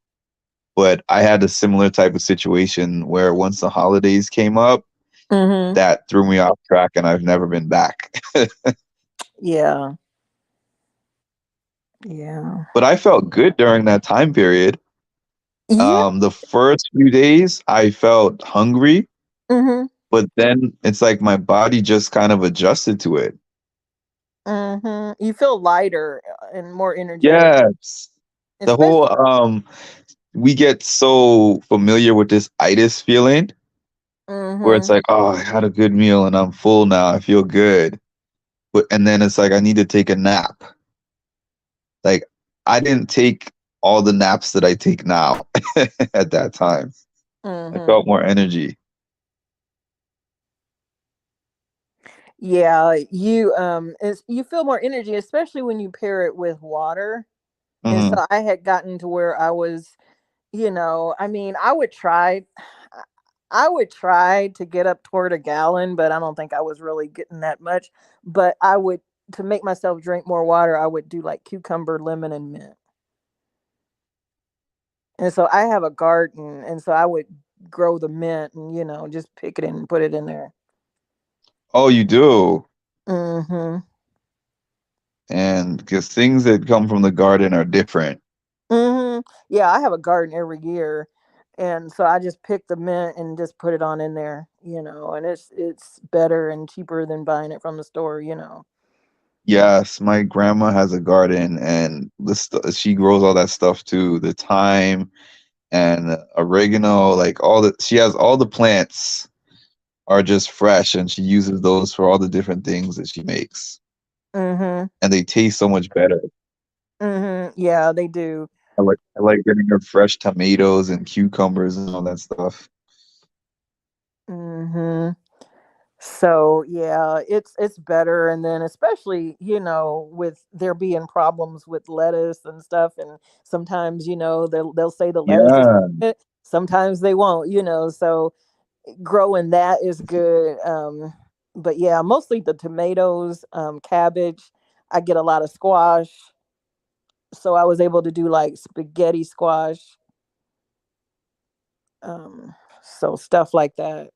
But I had a similar type of situation where once the holidays came up, Mhm. that threw me off track and I've never been back. Yeah. Yeah. But I felt good during that time period. Yeah. The first few days, I felt hungry, Mhm. but then it's like my body just kind of adjusted to it. Mhm. You feel lighter and more energetic, Yes. The especially. whole we get so familiar with this itis feeling where it's Mhm. like, oh, I had a good meal and I'm full now. I feel good. But and then it's like I need to take a nap. Like I didn't take all the naps that I take now at that time. I Mhm. felt more energy. Yeah, you feel more energy, especially when you pair it with water. And Hmm. so I had gotten to where I was, you know, I mean, I would try. I would try to get up toward a gallon, but I don't think I was really getting that much. But I would, to make myself drink more water, I would do like cucumber, lemon, and mint. And so I have a garden, and so I would grow the mint and just pick it and put it in there. Oh, you do. Mhm. And because things that come from the garden are different. Mhm. Yeah, I have a garden every year. And so I just pick the mint and just put it on in there, and it's better and cheaper than buying it from the store. Yes, my grandma has a garden and she grows all that stuff too. The thyme and oregano, like she has all the plants are just fresh and she uses those for all the different things that she makes. Mhm. And they taste so much better. Mhm. Yeah, they do. I like getting her fresh tomatoes and cucumbers and all that stuff. Mhm. So, yeah, it's better, and then especially, with there being problems with lettuce and stuff, and sometimes, they'll say the lettuce is Yeah. good, sometimes they won't, so growing that is good. But yeah, mostly the tomatoes, cabbage. I get a lot of squash, so I was able to do like spaghetti squash, so stuff like that.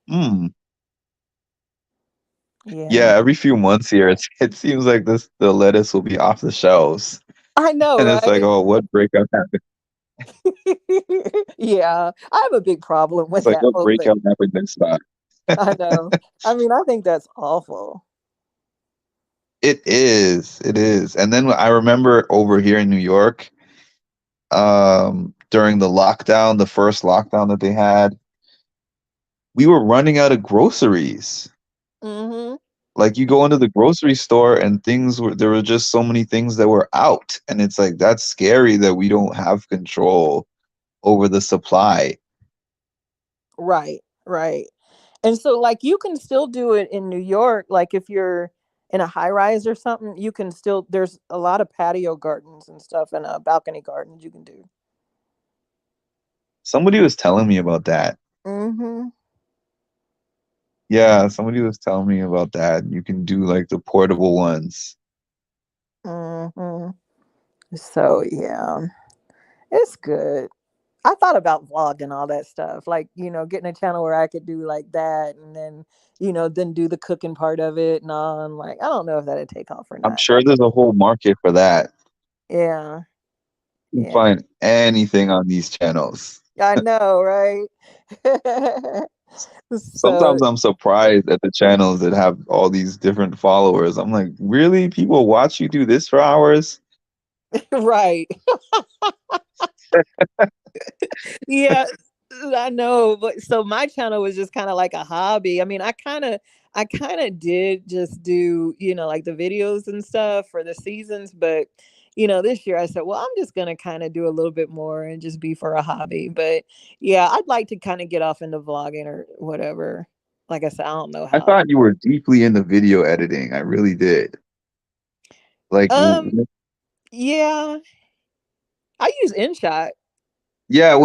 Mm. Yeah. Yeah, every few months here, it seems like the lettuce will be off the shelves. I know, And it's like, right? oh, what breakout happened? Yeah, I have a big problem It's with like, that what whole thing. breakout happened this spot? I know. I mean, I think that's awful. It is. It is. And then I remember over here in New York, during the lockdown, the first lockdown that they had, we were running out of groceries. Mhm. Like you go into the grocery store and there were just so many things that were out. And it's like that's scary that we don't have control over the supply. Right, right. And so, like, you can still do it in New York. Like, if you're in a high rise or something, you can still, there's a lot of patio gardens and stuff and balcony gardens you can do. Somebody was telling me about that. Mm-hmm. Yeah, somebody was telling me about that. You can do like the portable ones. Mm-hmm. So, yeah, it's good. I thought about vlogging all that stuff, like, getting a channel where I could do like that and then do the cooking part of it and all. I'm like, I don't know if that'd take off or I'm not. sure there's a whole market for that. Yeah. You can Yeah. find anything on these channels. I know, right? So, Sometimes I'm surprised at the channels that have all these different followers. I'm like, really? People watch you do this for hours? right. Yeah, I know, but so my channel was just kind of like a hobby. I mean, I kind of did just do, like the videos and stuff for the seasons, but this year I said, well, I'm just going to kind of do a little bit more and just be for a hobby. But yeah, I'd like to kind of get off into vlogging or whatever. Like I said, I don't know I how. thought you were deeply into video editing. I really did. Like, Um, yeah, I use InShot. yeah,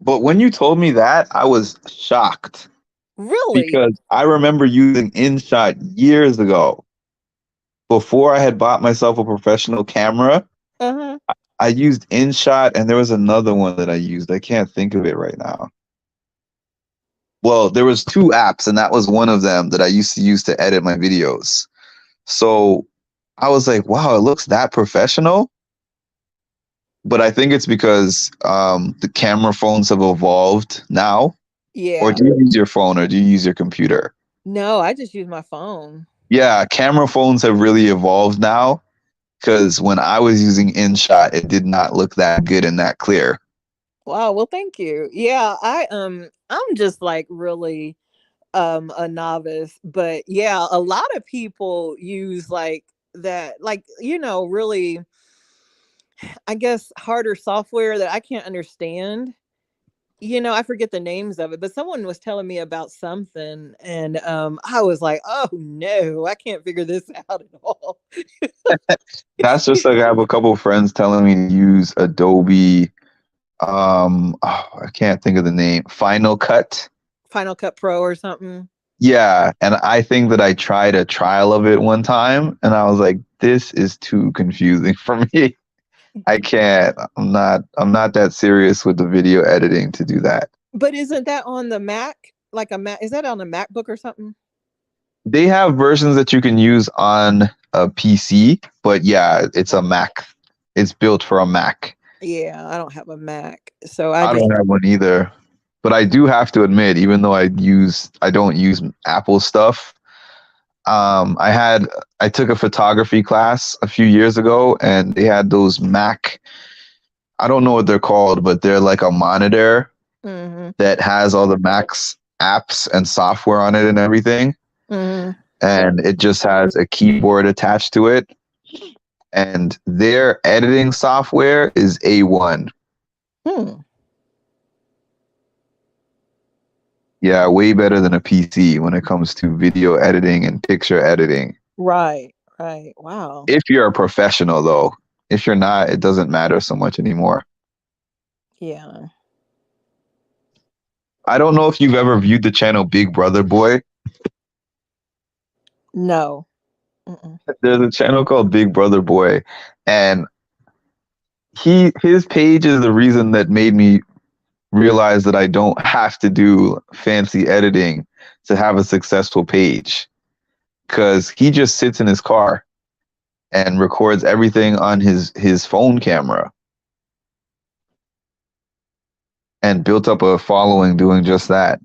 but when you told me that, I was shocked Really? because I remember using InShot years ago. Before I had bought myself a professional camera, Uh-huh. I used InShot and there was another one that I used. I can't think of it right now. Well, there was two apps and that was one of them that I used to use to edit my videos. So I was like, wow, it looks that professional. But I think it's because the camera phones have evolved now. Or Yeah. do you use your phone or do you use your computer? No, I just use my phone. Yeah, camera phones have really evolved now because when I was using InShot, it did not look that good and that clear. Wow, well, thank you. Yeah, I'm just like really a novice, but yeah, a lot of people use like that, like, really, I guess, harder software that I can't understand. I forget the names of it, but someone was telling me about something and I was like, "Oh no, I can't figure this out at all." That's just like I have a couple of friends telling me to use Adobe I can't think of the name. Final Cut. Final Cut Pro or something. Yeah, and I think that I tried a trial of it one time, and I was like, "This is too confusing for me. I can't. I'm not that serious with the video editing to do that." But isn't that on the Mac? Like a Mac? Is that on a MacBook or something? They have versions that you can use on a PC, but yeah, it's a Mac. It's built for a Mac. Yeah, I don't have a Mac, so I I just don't have one either. But I do have to admit, even though I don't use Apple stuff. I took a photography class a few years ago, and they had those Mac. I don't know what they're called, but they're like a monitor hmm that has all the Mac's apps and software on it and everything. hmm And it just has a keyboard attached to it. And their editing software is A1. Hmm. Yeah, way better than a PC when it comes to video editing and picture editing. Right, right. Wow. If you're a professional, though, if you're not, it doesn't matter so much anymore. Yeah. I don't know if you've ever viewed the channel Big Brother Boy. No. Mm-mm. There's a channel called Big Brother Boy, and his page is the reason that made me realize that I don't have to do fancy editing to have a successful page. Because he just sits in his car and records everything on his phone camera and built up a following doing just that.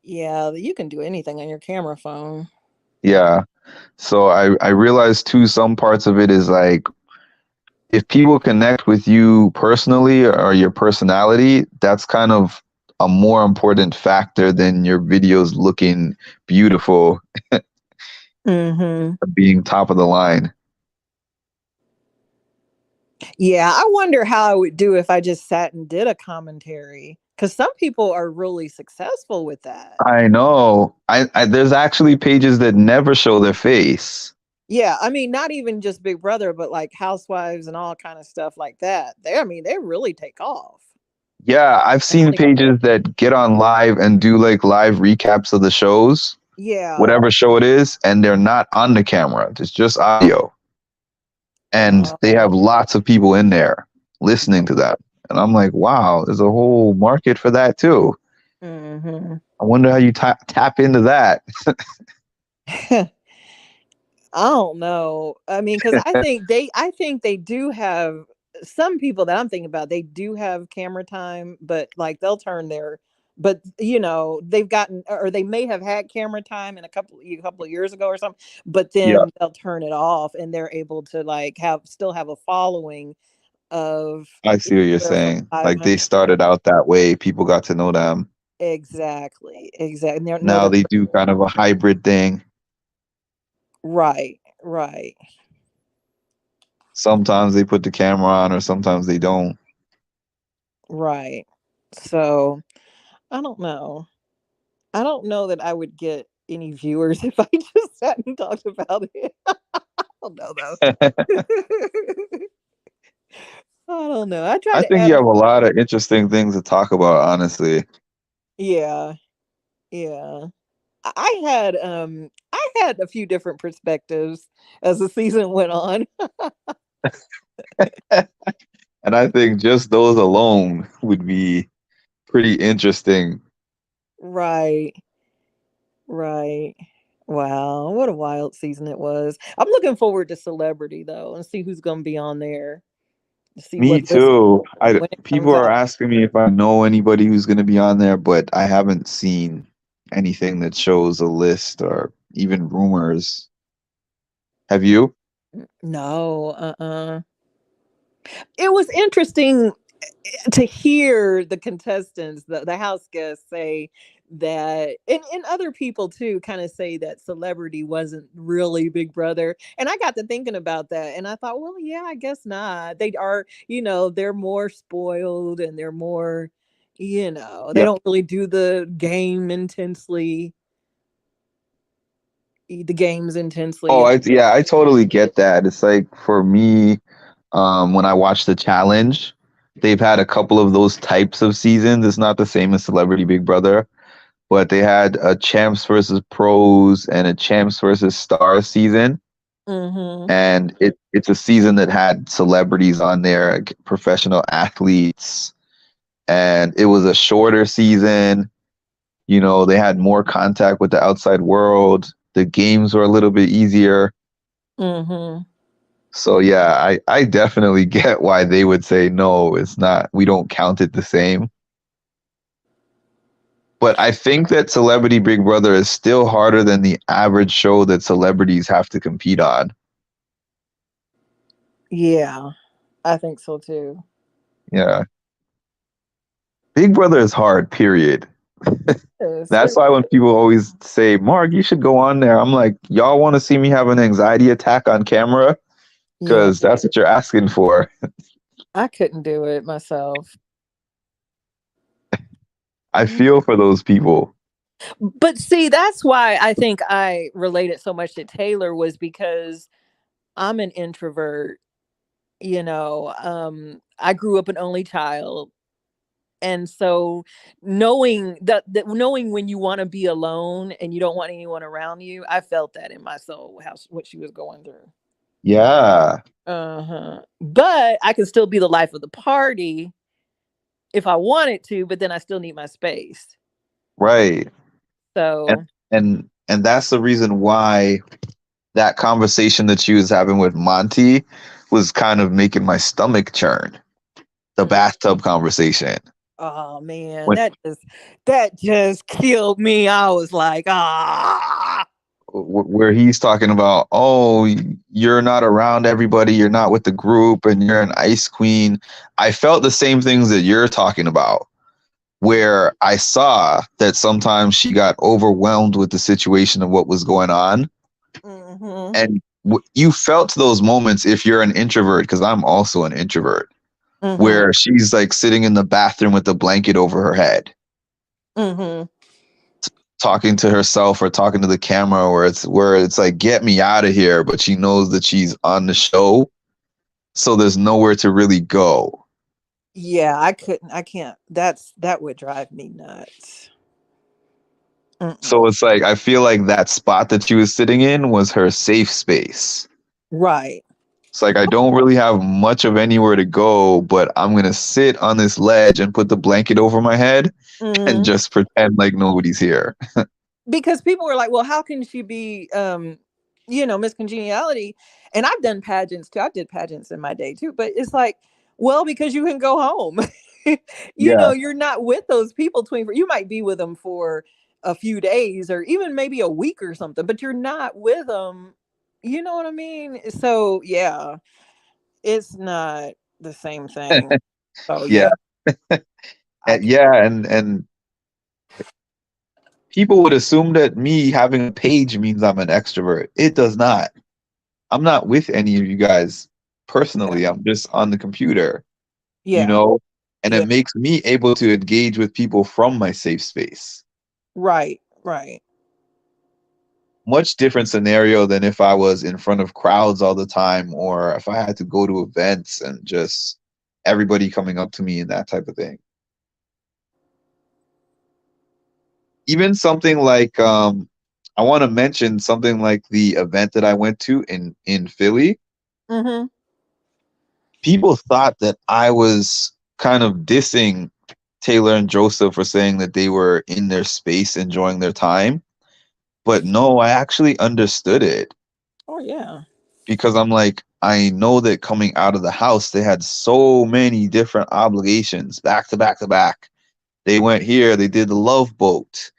Yeah, you can do anything on your camera phone. Yeah. So I realized too, some parts of it is like if people connect with you personally or your personality, that's kind of a more important factor than your videos looking beautiful, hmm being top of the line. Yeah, I wonder how I would do if I just sat and did a commentary. Because some people are really successful with that. I know. I there's actually pages that never show their face. Yeah, I mean, not even just Big Brother, but like Housewives and all kind of stuff like that. I mean, they really take off. Yeah, I've I seen think, pages that get on live and do like live recaps of the shows, yeah. whatever show it is, and they're not on the camera. It's just audio. And they Uh, have lots of people in there listening to that. And I'm like, wow, there's a whole market for that too. hmm I wonder how you tap into that. I don't know. I mean, because I think they do have some people that I'm thinking about. They do have camera time, but like they'll turn their, but they've gotten, or they may have had camera time in a couple of years ago or something, but Yeah, then they'll turn it off and they're able to like still have a following of I see what you're anywhere from saying. Like 500. they started out that way, people got to know them. Exactly, exactly. And they know Now their they do kind of a hybrid thing. right, right, Sometimes they put the camera on or sometimes they don't. right. So I don't know. I don't know that I would get any viewers if I just sat and talked about it. I don't know though. I don't know. I tried I to think you add. have a lot of interesting things to talk about, honestly. Yeah, yeah. I had a few different perspectives as the season went on. And I think just those alone would be pretty interesting. Right, right. Wow, what a wild season it was. I'm looking forward to Celebrity though and see who's gonna be on there. See Me what list too. I when it people comes are out. asking me if I know anybody who's going to be on there, but I haven't seen anything that shows a list or even rumors. Have you? No, it was interesting to hear the contestants, the house guests say that, and other people too, kind of say that Celebrity wasn't really Big Brother. And I got to thinking about that, and I thought, well, yeah, I guess not. They are, they're more spoiled, and they're more, they Yeah. don't really do the games intensely, Oh, and yeah, I totally get that. It's like for me, When I watched the challenge, they've had a couple of those types of seasons. It's not the same as Celebrity Big Brother, but they had a champs versus pros and a champs versus stars season. Mm-hmm. And it's a season that had celebrities on there, like professional athletes, and it was a shorter season. You know, they had more contact with the outside world. The games were a little bit easier. Mm-hmm. So yeah, I definitely get why they would say no, it's not, we don't count it the same. But I think that Celebrity Big Brother is still harder than the average show that celebrities have to compete on. Yeah, I think so too. Yeah. Big Brother is hard, period. Yes, That's why when people always say, Mark, you should go on there, I'm like, y'all want to see me have an anxiety attack on camera? yeah, Because that's what you're asking for. I couldn't do it myself. I feel for those people. But see, that's why I think I related so much to Taylor was because I'm an introvert, you know. I grew up an only child. And so knowing knowing when you want to be alone and you don't want anyone around you, I felt that in my soul, how what she was going through. Yeah, Uh-huh. But I can still be the life of the party if I wanted to, but then I still need my space. right. And So, and that's the reason why that conversation that she was having with Monty was kind of making my stomach churn. The mm, bathtub conversation. oh man, When that just killed me. I was like, ah. where he's talking about, oh, you're not around everybody, you're not with the group, and you're an ice queen. I felt the same things that you're talking about, where I saw that sometimes she got overwhelmed with the situation of what was going on. Mm-hmm. And you felt those moments if you're an introvert, because I'm also an introvert, Mm-hmm. where she's like sitting in the bathroom with the blanket over her head, Mm-hmm. talking to herself or talking to the camera, where it's like, get me out of here, but she knows that she's on the show, so there's nowhere to really go. Yeah, I can't. That would drive me nuts. So Mm-mm. it's like I feel like that spot that she was sitting in was her safe space. Right. It's like I don't really have much of anywhere to go, but I'm gonna sit on this ledge and put the blanket over my head and Mm-hmm. just pretend like nobody's here. Because people were like, well, how can she be Miss Congeniality? And I've done pageants too. I did pageants in my day too, but it's like, well, because you can go home. Yeah. You're not with those people 24. You might be with them for a few days or even maybe a week or something, but you're not with them. You know what I mean? So yeah, it's not the same thing. So Yeah. yeah, I can. Yeah, and people would assume that me having a page means I'm an extrovert. It does not. I'm not with any of you guys Yeah, personally. I'm just on the computer, you yeah, know, and it yeah. makes me able to engage with people from my safe space. Right, right. Much different scenario than if I was in front of crowds all the time or if I had to go to events and just everybody coming up to me and that type of thing. Even something like I want to mention something like the event that I went to in Philly. Mm-hmm. People thought that I was kind of dissing Taylor and Joseph for saying that they were in their space enjoying their time. But no, I actually understood it Oh yeah. because I'm like, I know that coming out of the house, they had so many different obligations back to back to back. They went here, they did the Love Boat.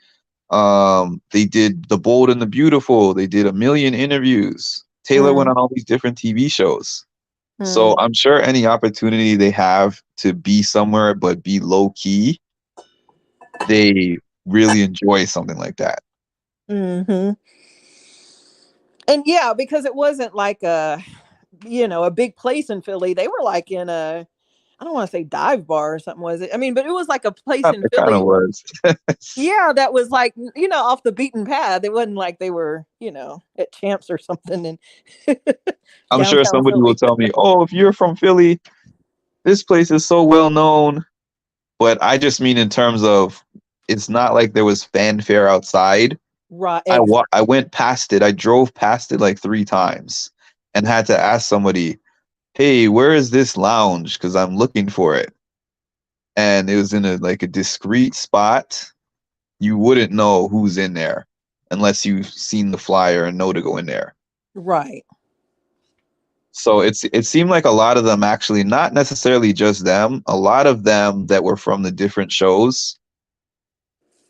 They did The Bold and the Beautiful. They did a million interviews. Taylor went Mm, on all these different TV shows. So mm, I'm sure any opportunity they have to be somewhere but be low key, they really enjoy something like that. mm-hmm. And yeah, because it wasn't like a big place in Philly. They were like in a, I don't want to say dive bar or something, was it? I mean, but it was like a place in It kind of Philly. was. Yeah, that was like, off the beaten path. It wasn't like they were, at champs or something. And I'm sure Downtown somebody will Philly. tell me, "Oh, if you're from Philly, this place is so well known." But I just mean in terms of it's not like there was fanfare outside. Right. I went past it. I drove past it like 3 times and had to ask somebody, "Hey, where is this lounge? Because I'm looking for it." And it was in a discreet spot. You wouldn't know who's in there unless you've seen the flyer and know to go in there. Right. So it seemed like a lot of them actually, not necessarily just them, a lot of them that were from the different shows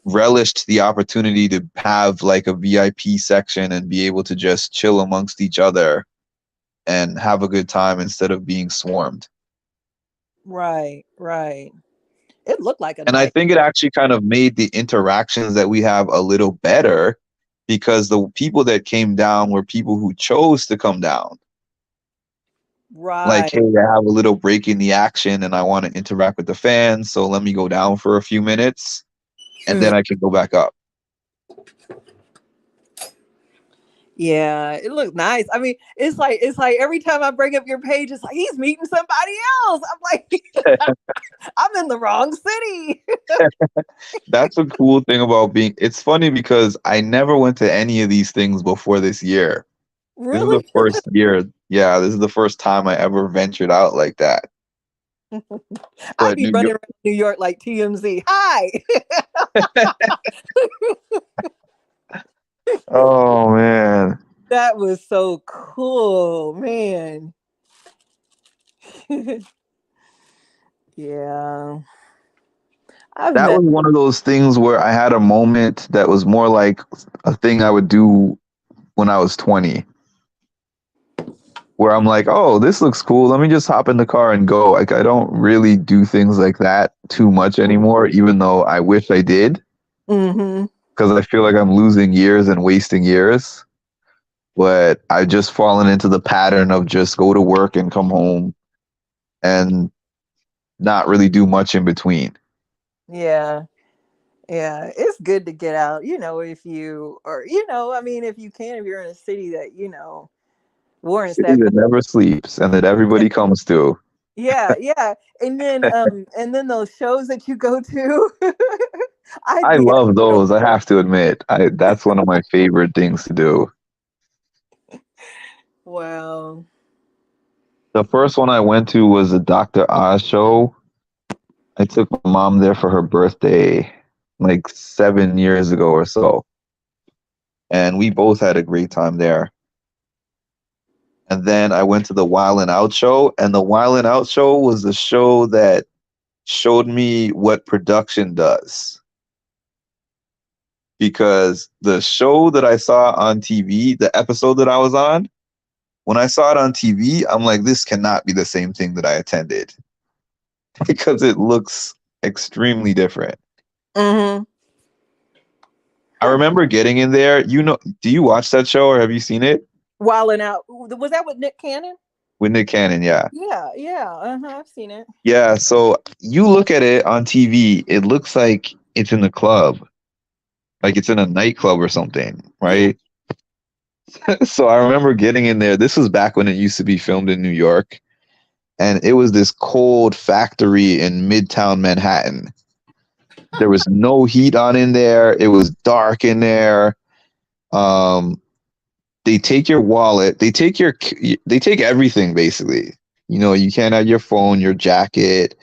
relished the opportunity to have like a VIP section and be able to just chill amongst each other and have a good time instead of being swarmed. Right. Right. It looked like a And I night. think it actually kind of made the interactions that we have a little better because the people that came down were people who chose to come down. Like, Right. hey, I have a little break in the action and I want to interact with the fans, so let me go down for a few minutes and then I can go back up. Yeah, it looked nice. I mean, it's like every time I bring up your page, it's like he's meeting somebody else. I'm like, I'm in the wrong city. That's a cool thing about being. It's funny because I never went to any of these things before this year. This is the Really? first year. Yeah, this is the first time I ever ventured out like that. I'd But be New running York, around New York like TMZ. Hi. oh man, That was so cool, man. Yeah. I've that met. was one of those things where I had a moment that was more like a thing I would do when I was 20, where I'm like, oh, this looks cool. Let me just hop in the car and go. Like, I don't really do things like that too much anymore, even though I wish I did, Mm-hmm. because I feel like I'm losing years and wasting years. But I've just fallen into the pattern of just go to work and come home and not really do much in between. Yeah. Yeah. It's good to get out, if you, or, I mean, if you can, if you're in a city that, warrants City that. that never sleeps and that Yeah. everybody comes to. Yeah. Yeah. And then those shows that you go to, I'd I be happy love to go. those, I have to admit. That's one of my favorite things to do. Wow. The first one I went to was the Dr. Oz show. I took my mom there for her birthday like 7 years ago or so. And we both had a great time there. And then I went to the Wild and Out show, and the Wild and Out show was the show that showed me what production does. Because the show that I saw on TV, the episode that I was on, when I saw it on TV, I'm like, this cannot be the same thing that I attended because it looks extremely different. Mm-hmm. I remember getting in there. Do you watch that show or have you seen it? Wild and Out. Was that with Nick Cannon? With Nick Cannon, yeah. Yeah, yeah. I've seen it. Yeah, so you look at it on TV, it looks like it's in a club, like it's in a nightclub or something, Yeah. right? So I remember getting in there. This was back when it used to be filmed in New York, and it was this cold factory in Midtown Manhattan. There was no heat on in there. It was dark in there. Um, they take your wallet. They take everything basically. You can't have your phone, your jacket.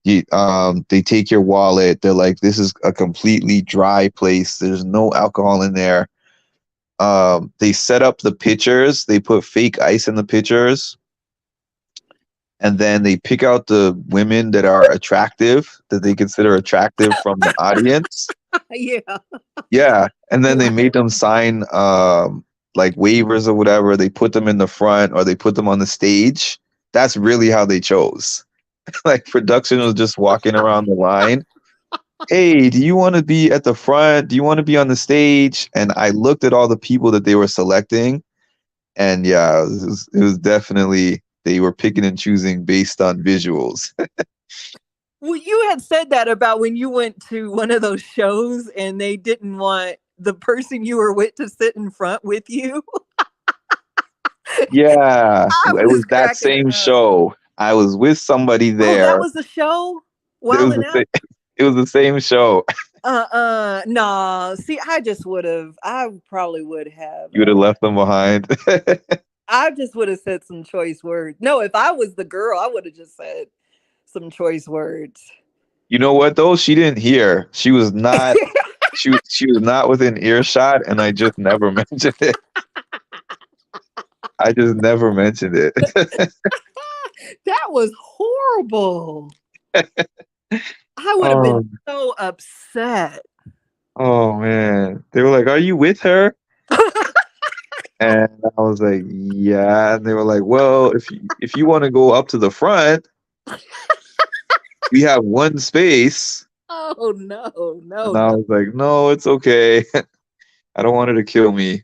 They take your wallet. They're like, this is a completely dry place. There's no alcohol in there. They set up the pitchers. They put fake ice in the pitchers. And then they pick out the women that are attractive, that they consider attractive from the audience. Yeah. Yeah. And then they made them sign like waivers or whatever. They put them in the front or they put them on the stage. That's really how they chose. Like production was just walking around the line. Hey, do you want to be at the front? Do you want to be on the stage? And I looked at all the people that they were selecting. And yeah, it was definitely, they were picking and choosing based on visuals. Well, you had said that about when you went to one of those shows and they didn't want the person you were with to sit in front with you. Yeah, I it was was that cracking same up. show. I was with somebody Oh, that there. was the show? It Wild was and the Out? same, it was the same show. No. See, I probably would have. You would have left them behind. I just would have said some choice words. No, if I was the girl, I would have just said some choice words. You know what though? She didn't hear. She was not within earshot, and I just never mentioned it. I just never mentioned it. That was horrible. I would have been Oh, so upset. oh man. They were like, "Are you with her?" And I was like, "Yeah." And they were like, "Well, if you want to go up to the front, we have one space." Oh no, no, And I no. was like, "No, it's okay. I don't want her to kill me."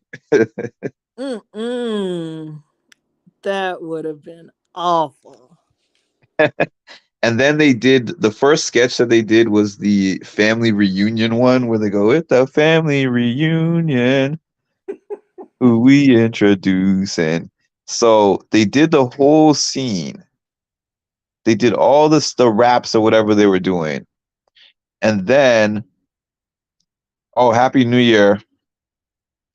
Mm-mm. That would have been awful. And then they did the first sketch that they did was the family reunion one where they go, "It's the family reunion, who we introducing." So they did the whole scene. They did all the raps or whatever they were doing. And then, oh, Happy New Year.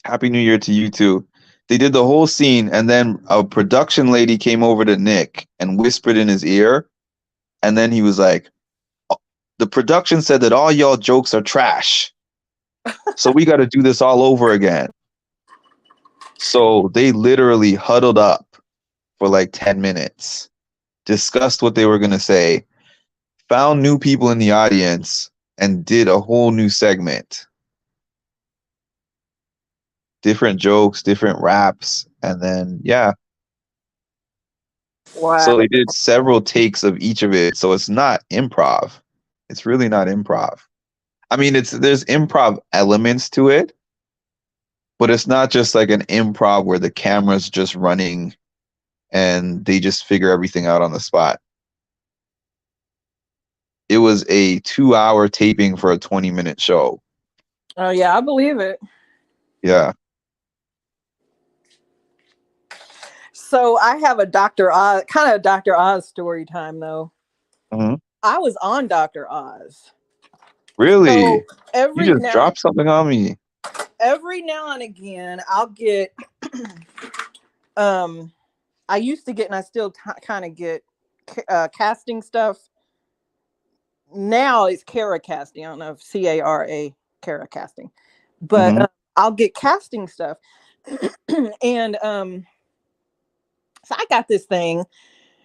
Happy New Year to you too. They did the whole scene, and then a production lady came over to Nick and whispered in his ear, and then he was like, "Oh, the production said that all y'all jokes are trash. So we got to do this all over again." So they literally huddled up for like 10 minutes, discussed what they were going to say, found new people in the audience, and did a whole new segment. Different jokes, different raps, and then, yeah. Wow. So they did several takes of each of it. So it's not improv. It's really not improv. I mean, there's improv elements to it, but it's not just like an improv where the camera's just running and they just figure everything out on the spot. It was a 2 hour taping for a 20-minute show. Oh yeah, I believe it. Yeah. So I have a Dr. Oz, kind of a Dr. Oz story time though. Hmm. I was on Dr. Oz. So Really? You every just now dropped something on me. every now and again I'll get um I used to get and I still kind of get casting stuff. Now it's Cara casting. I don't know if Cara casting. But Hmm. I'll get casting stuff. And so I got this thing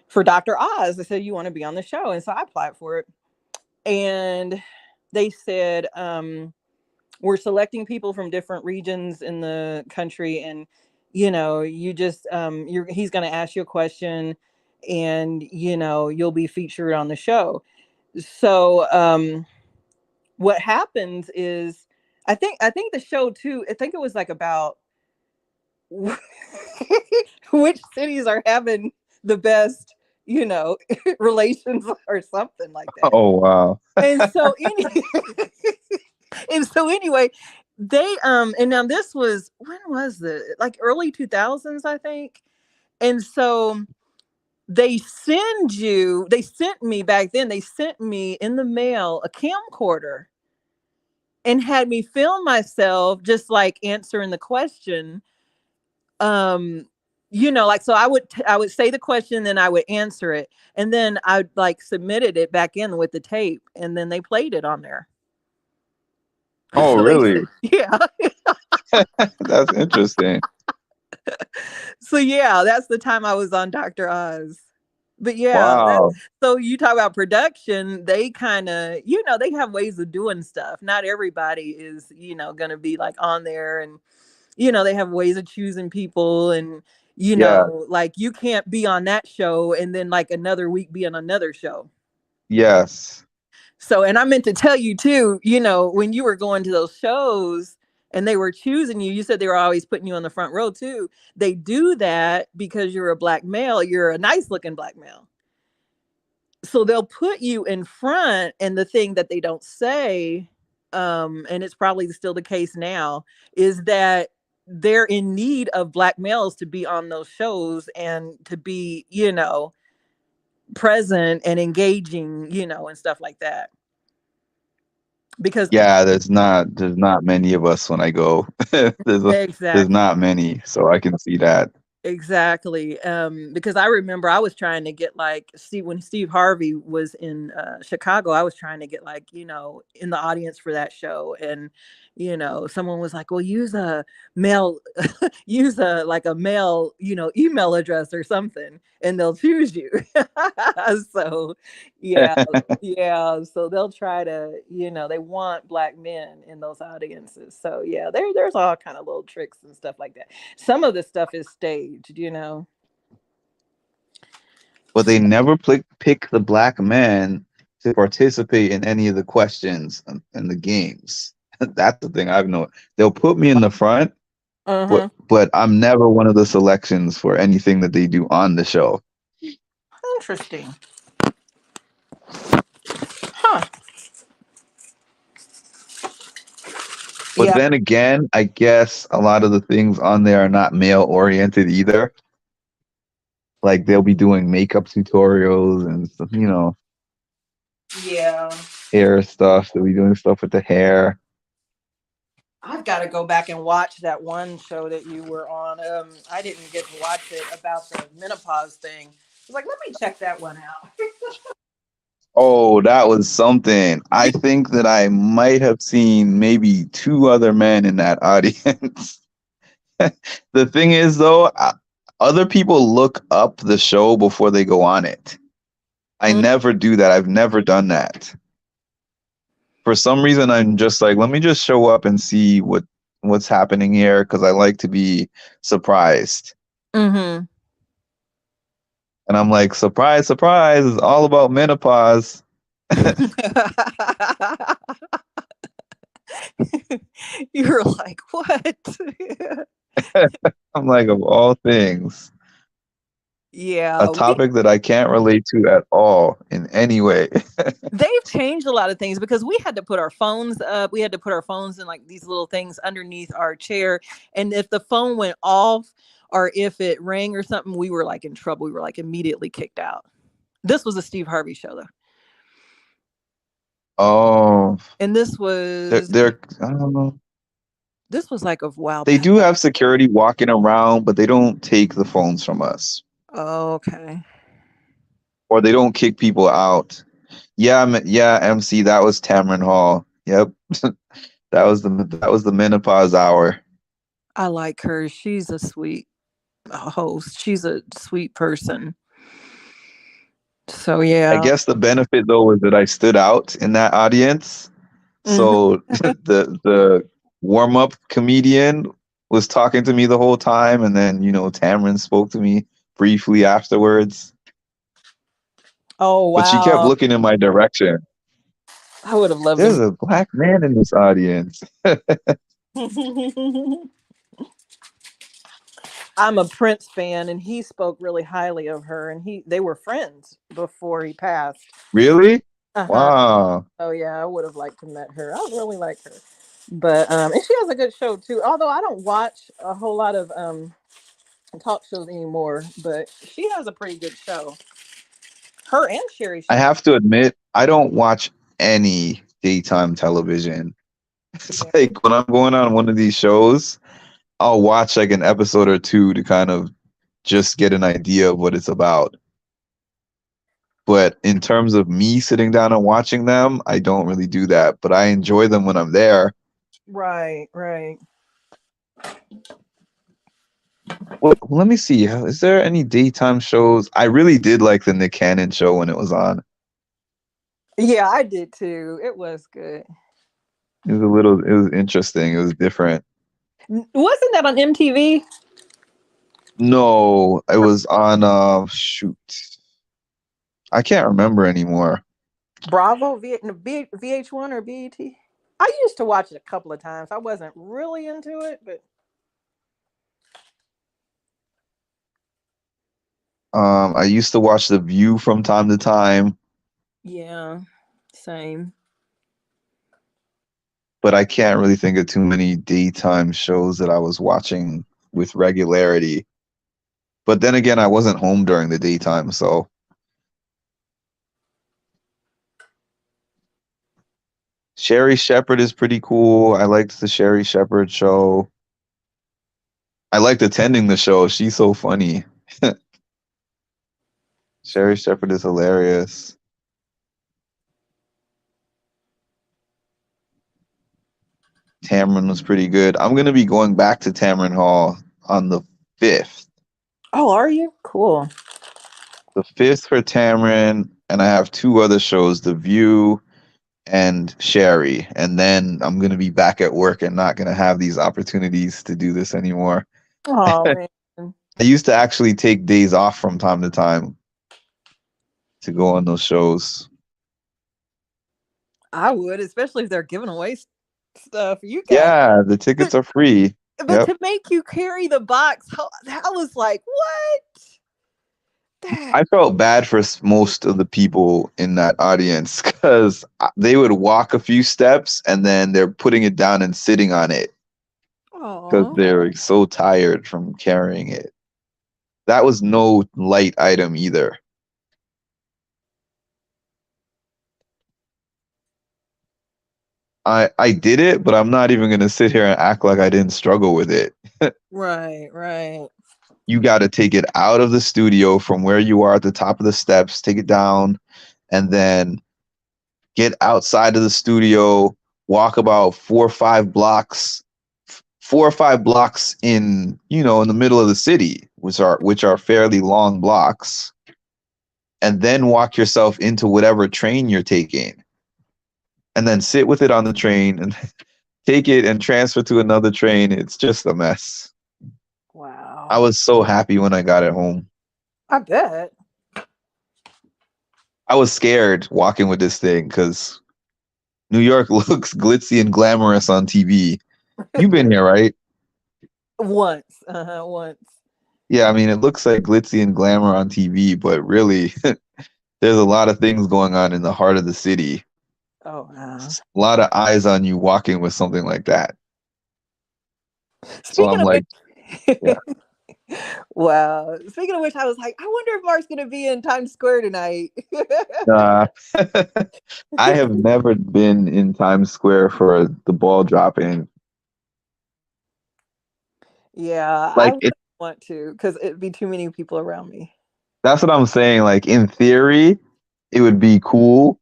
for Dr. Oz. They said, you want to be on the show? And so I applied for it. And they said, we're selecting people from different regions in the country. And, you just, he's going to ask you a question and, you'll be featured on the show. So, what happens is, I think the show too, I think it was like about which cities are having the best, you know, relations or something like that. Oh, wow. And so and so anyway, they and now this was, when was it? Like early 2000s, I think. And so they sent me back then, they sent me in the mail a camcorder and had me film myself just like answering the question. um like, so I would say the question, then I would answer it, and then I'd like submitted it back in with the tape, and then they played it on there. Oh, So they really? said, yeah. That's interesting. So yeah, that's the time I was on Dr. Oz. But yeah, that Wow. so you talk about production, they kind of, they have ways of doing stuff. Not everybody is, going to be like on there, and they have ways of choosing people, and Yeah. like you can't be on that show and then like another week be on another show. Yes. So, and I meant to tell you too, when you were going to those shows and they were choosing you, you said they were always putting you on the front row too. They do that because you're a black male, you're a nice looking black male. So they'll put you in front, and the thing that they don't say, and it's probably still the case now, is that they're in need of black males to be on those shows and to be, present and engaging, and stuff like that. Because Yeah, there's not many of us when I go. There's exactly. not many, so I can see that. Exactly. Because I remember I was trying to get like when Steve Harvey was in Chicago, I was trying to get like, in the audience for that show. And, someone was like, well, use a mail, use a mail, email address or something, and they'll choose you. So yeah, yeah. So they'll try to, they want black men in those audiences. So yeah, there's all kind of little tricks and stuff like that. Some of the stuff is staged. But they never pick the black man to participate in any of the questions and the games. That's the thing I've known. They'll put me in the front, Uh-huh. but I'm never one of the selections for anything that they do on the show. Interesting. Huh. But Yeah. then again, I guess a lot of the things on there are not male oriented either. Like they'll be doing makeup tutorials and stuff, Yeah. hair stuff. They'll be doing stuff with the hair. I've got to go back and watch that one show that you were on. I didn't get to watch it about the menopause thing. I was like, let me check that one out. Oh, that was something. I think that I might have seen maybe two other men in that audience. The thing is, though, other people look up the show before they go on it. I Mm. never do that. I've never done that. For some reason, I'm just like, let me just show up and see what's happening here because I like to be surprised. Mm-hmm. And I'm like, surprise, surprise! It's all about menopause. You're like, what? I'm like, of all things, a Yeah, topic that I can't relate to at all in any way. they've changed a lot of things because we had to put our phones up. We had to put our phones in like these little things underneath our chair. And if the phone went off or if it rang or something, we were like in trouble. We were like immediately kicked out. This was a Steve Harvey show though. Oh, And this they're, was they're I don't know. this was like a while They back. do have security walking around, but they don't take the phones from us, Okay. or they don't kick people out. Yeah, yeah, MC, that was Tamron Hall. Yep, that was the menopause hour. I like her. She's a sweet host. She's a sweet person. So I yeah. guess the benefit though was that I stood out in that audience. Mhm. So the warm up comedian was talking to me the whole time, and then Tamron spoke to me briefly afterwards, Oh but she kept wow. looking in my direction. I would have loved There's a black man in this audience. him. I'm a Prince fan, and he spoke really highly of her, and they were friends before he passed. Really? Uh huh. Wow. Oh yeah, I would have liked to met her. I really like her, but and she has a good show too. Although I don't watch a whole lot of talk shows anymore, but she has a pretty good show. Her and Sherry I Shepherd. have to admit, I don't watch any daytime television. It's Yeah. like when I'm going on one of these shows, I'll watch like an episode or two to kind of just get an idea of what it's about. But in terms of me sitting down and watching them, I don't really do that. But I enjoy them when I'm there. Right. Right. Well, let me see. Is there any daytime shows? I really did like the Nick Cannon show when it was on. Yeah, I did too. It was good. It was interesting. It was different. Wasn't that on MTV? No, it was on shoot. I can't remember anymore. Bravo, VH1 or BET? I used to watch it a couple of times. I wasn't really into it, but I used to watch The View from time to time. yeah, same. but I can't really think of too many daytime shows that I was watching with regularity. But then again, I wasn't home during the daytime, so Sherry Shepherd is pretty cool. I liked the Sherry Shepherd show. I liked attending the show. She's so funny. Sherry Shepherd is hilarious. Tamron was pretty good. I'm gonna be going back to Tamron Hall on the 5th. Oh, are you? Cool. The 5th for Tamron, and I have two other shows, The View and Sherry. And then I'm gonna be back at work and not gonna have these opportunities to do this anymore. Oh man. I used to actually take days off from time to time to go on those shows. I would, especially if they're giving away stuff. You got, Yeah, the tickets are free. but Yep. to make you carry the box, that was like what? I felt bad for most of the people in that audience because they would walk a few steps and then they're putting it down and sitting on it because Oh, they're so tired from carrying it. That was no light item either. I did it, but I'm not even gonna sit here and act like I didn't struggle with it. right. You got to take it out of the studio from where you are at the top of the steps, take it down, and then get outside of the studio, walk about 4 or 5 blocks in, in the middle of the city, which are fairly long blocks, and then walk yourself into whatever train you're taking, and then sit with it on the train and take it and transfer to another train. It's just a mess. Wow. I was so happy when I got it home. I bet. I was scared walking with this thing because New York looks glitzy and glamorous on TV. You've been here, right? Once. Once. Yeah, I mean, it looks like glitzy and glamour on TV, but really, there's a lot of things going on in the heart of the city. Oh, wow. A lot of eyes on you walking with something like that. So I'm like, yeah. Wow. Speaking of which, I was like, I wonder if Mark's going to be in Times Square tonight. I have never been in Times Square for the ball dropping. Yeah, Like I wouldn't want to because it'd be too many people around me. that's what I'm saying. Like in theory, it would be cool.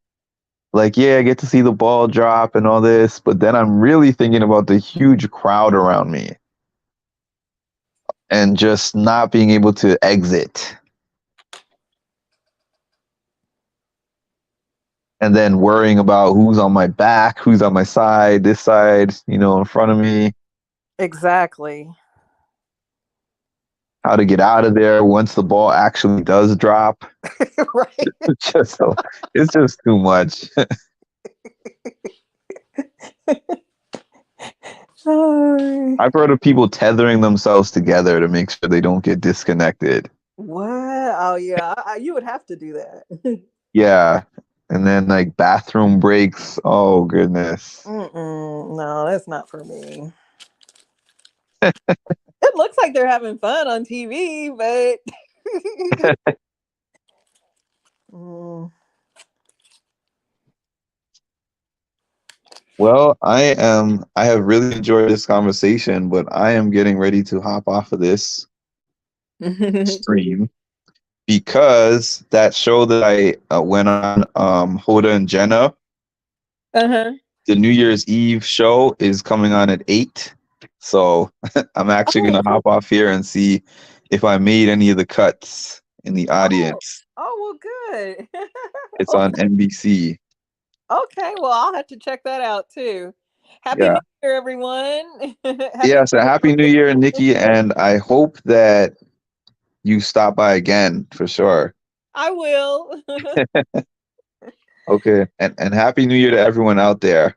Like, yeah, I get to see the ball drop and all this, but then I'm really thinking about the huge crowd around me and just not being able to exit. And then worrying about who's on my back, who's on my side, this side, in front of me, Exactly. how to get out of there once the ball actually does drop. Right. It's just too much. I've heard of people tethering themselves together to make sure they don't get disconnected. What? Oh, yeah. You would have to do that. Yeah. And then like bathroom breaks. Oh, goodness. No, that's not for me. It looks like they're having fun on TV, but Well, I have really enjoyed this conversation, but I am getting ready to hop off of this stream because that show that I went on, Hoda and Jenna, the New Year's Eve show is coming on at 8. So I'm actually going to hop off here and see if I made any of the cuts in the audience. Oh, well, good. It's on NBC. Okay, well, I'll have to check that out too. Happy New Year, everyone. So happy New Year, Nikki, and I hope that you stop by again for sure. I will. Okay, and happy New Year to everyone out there.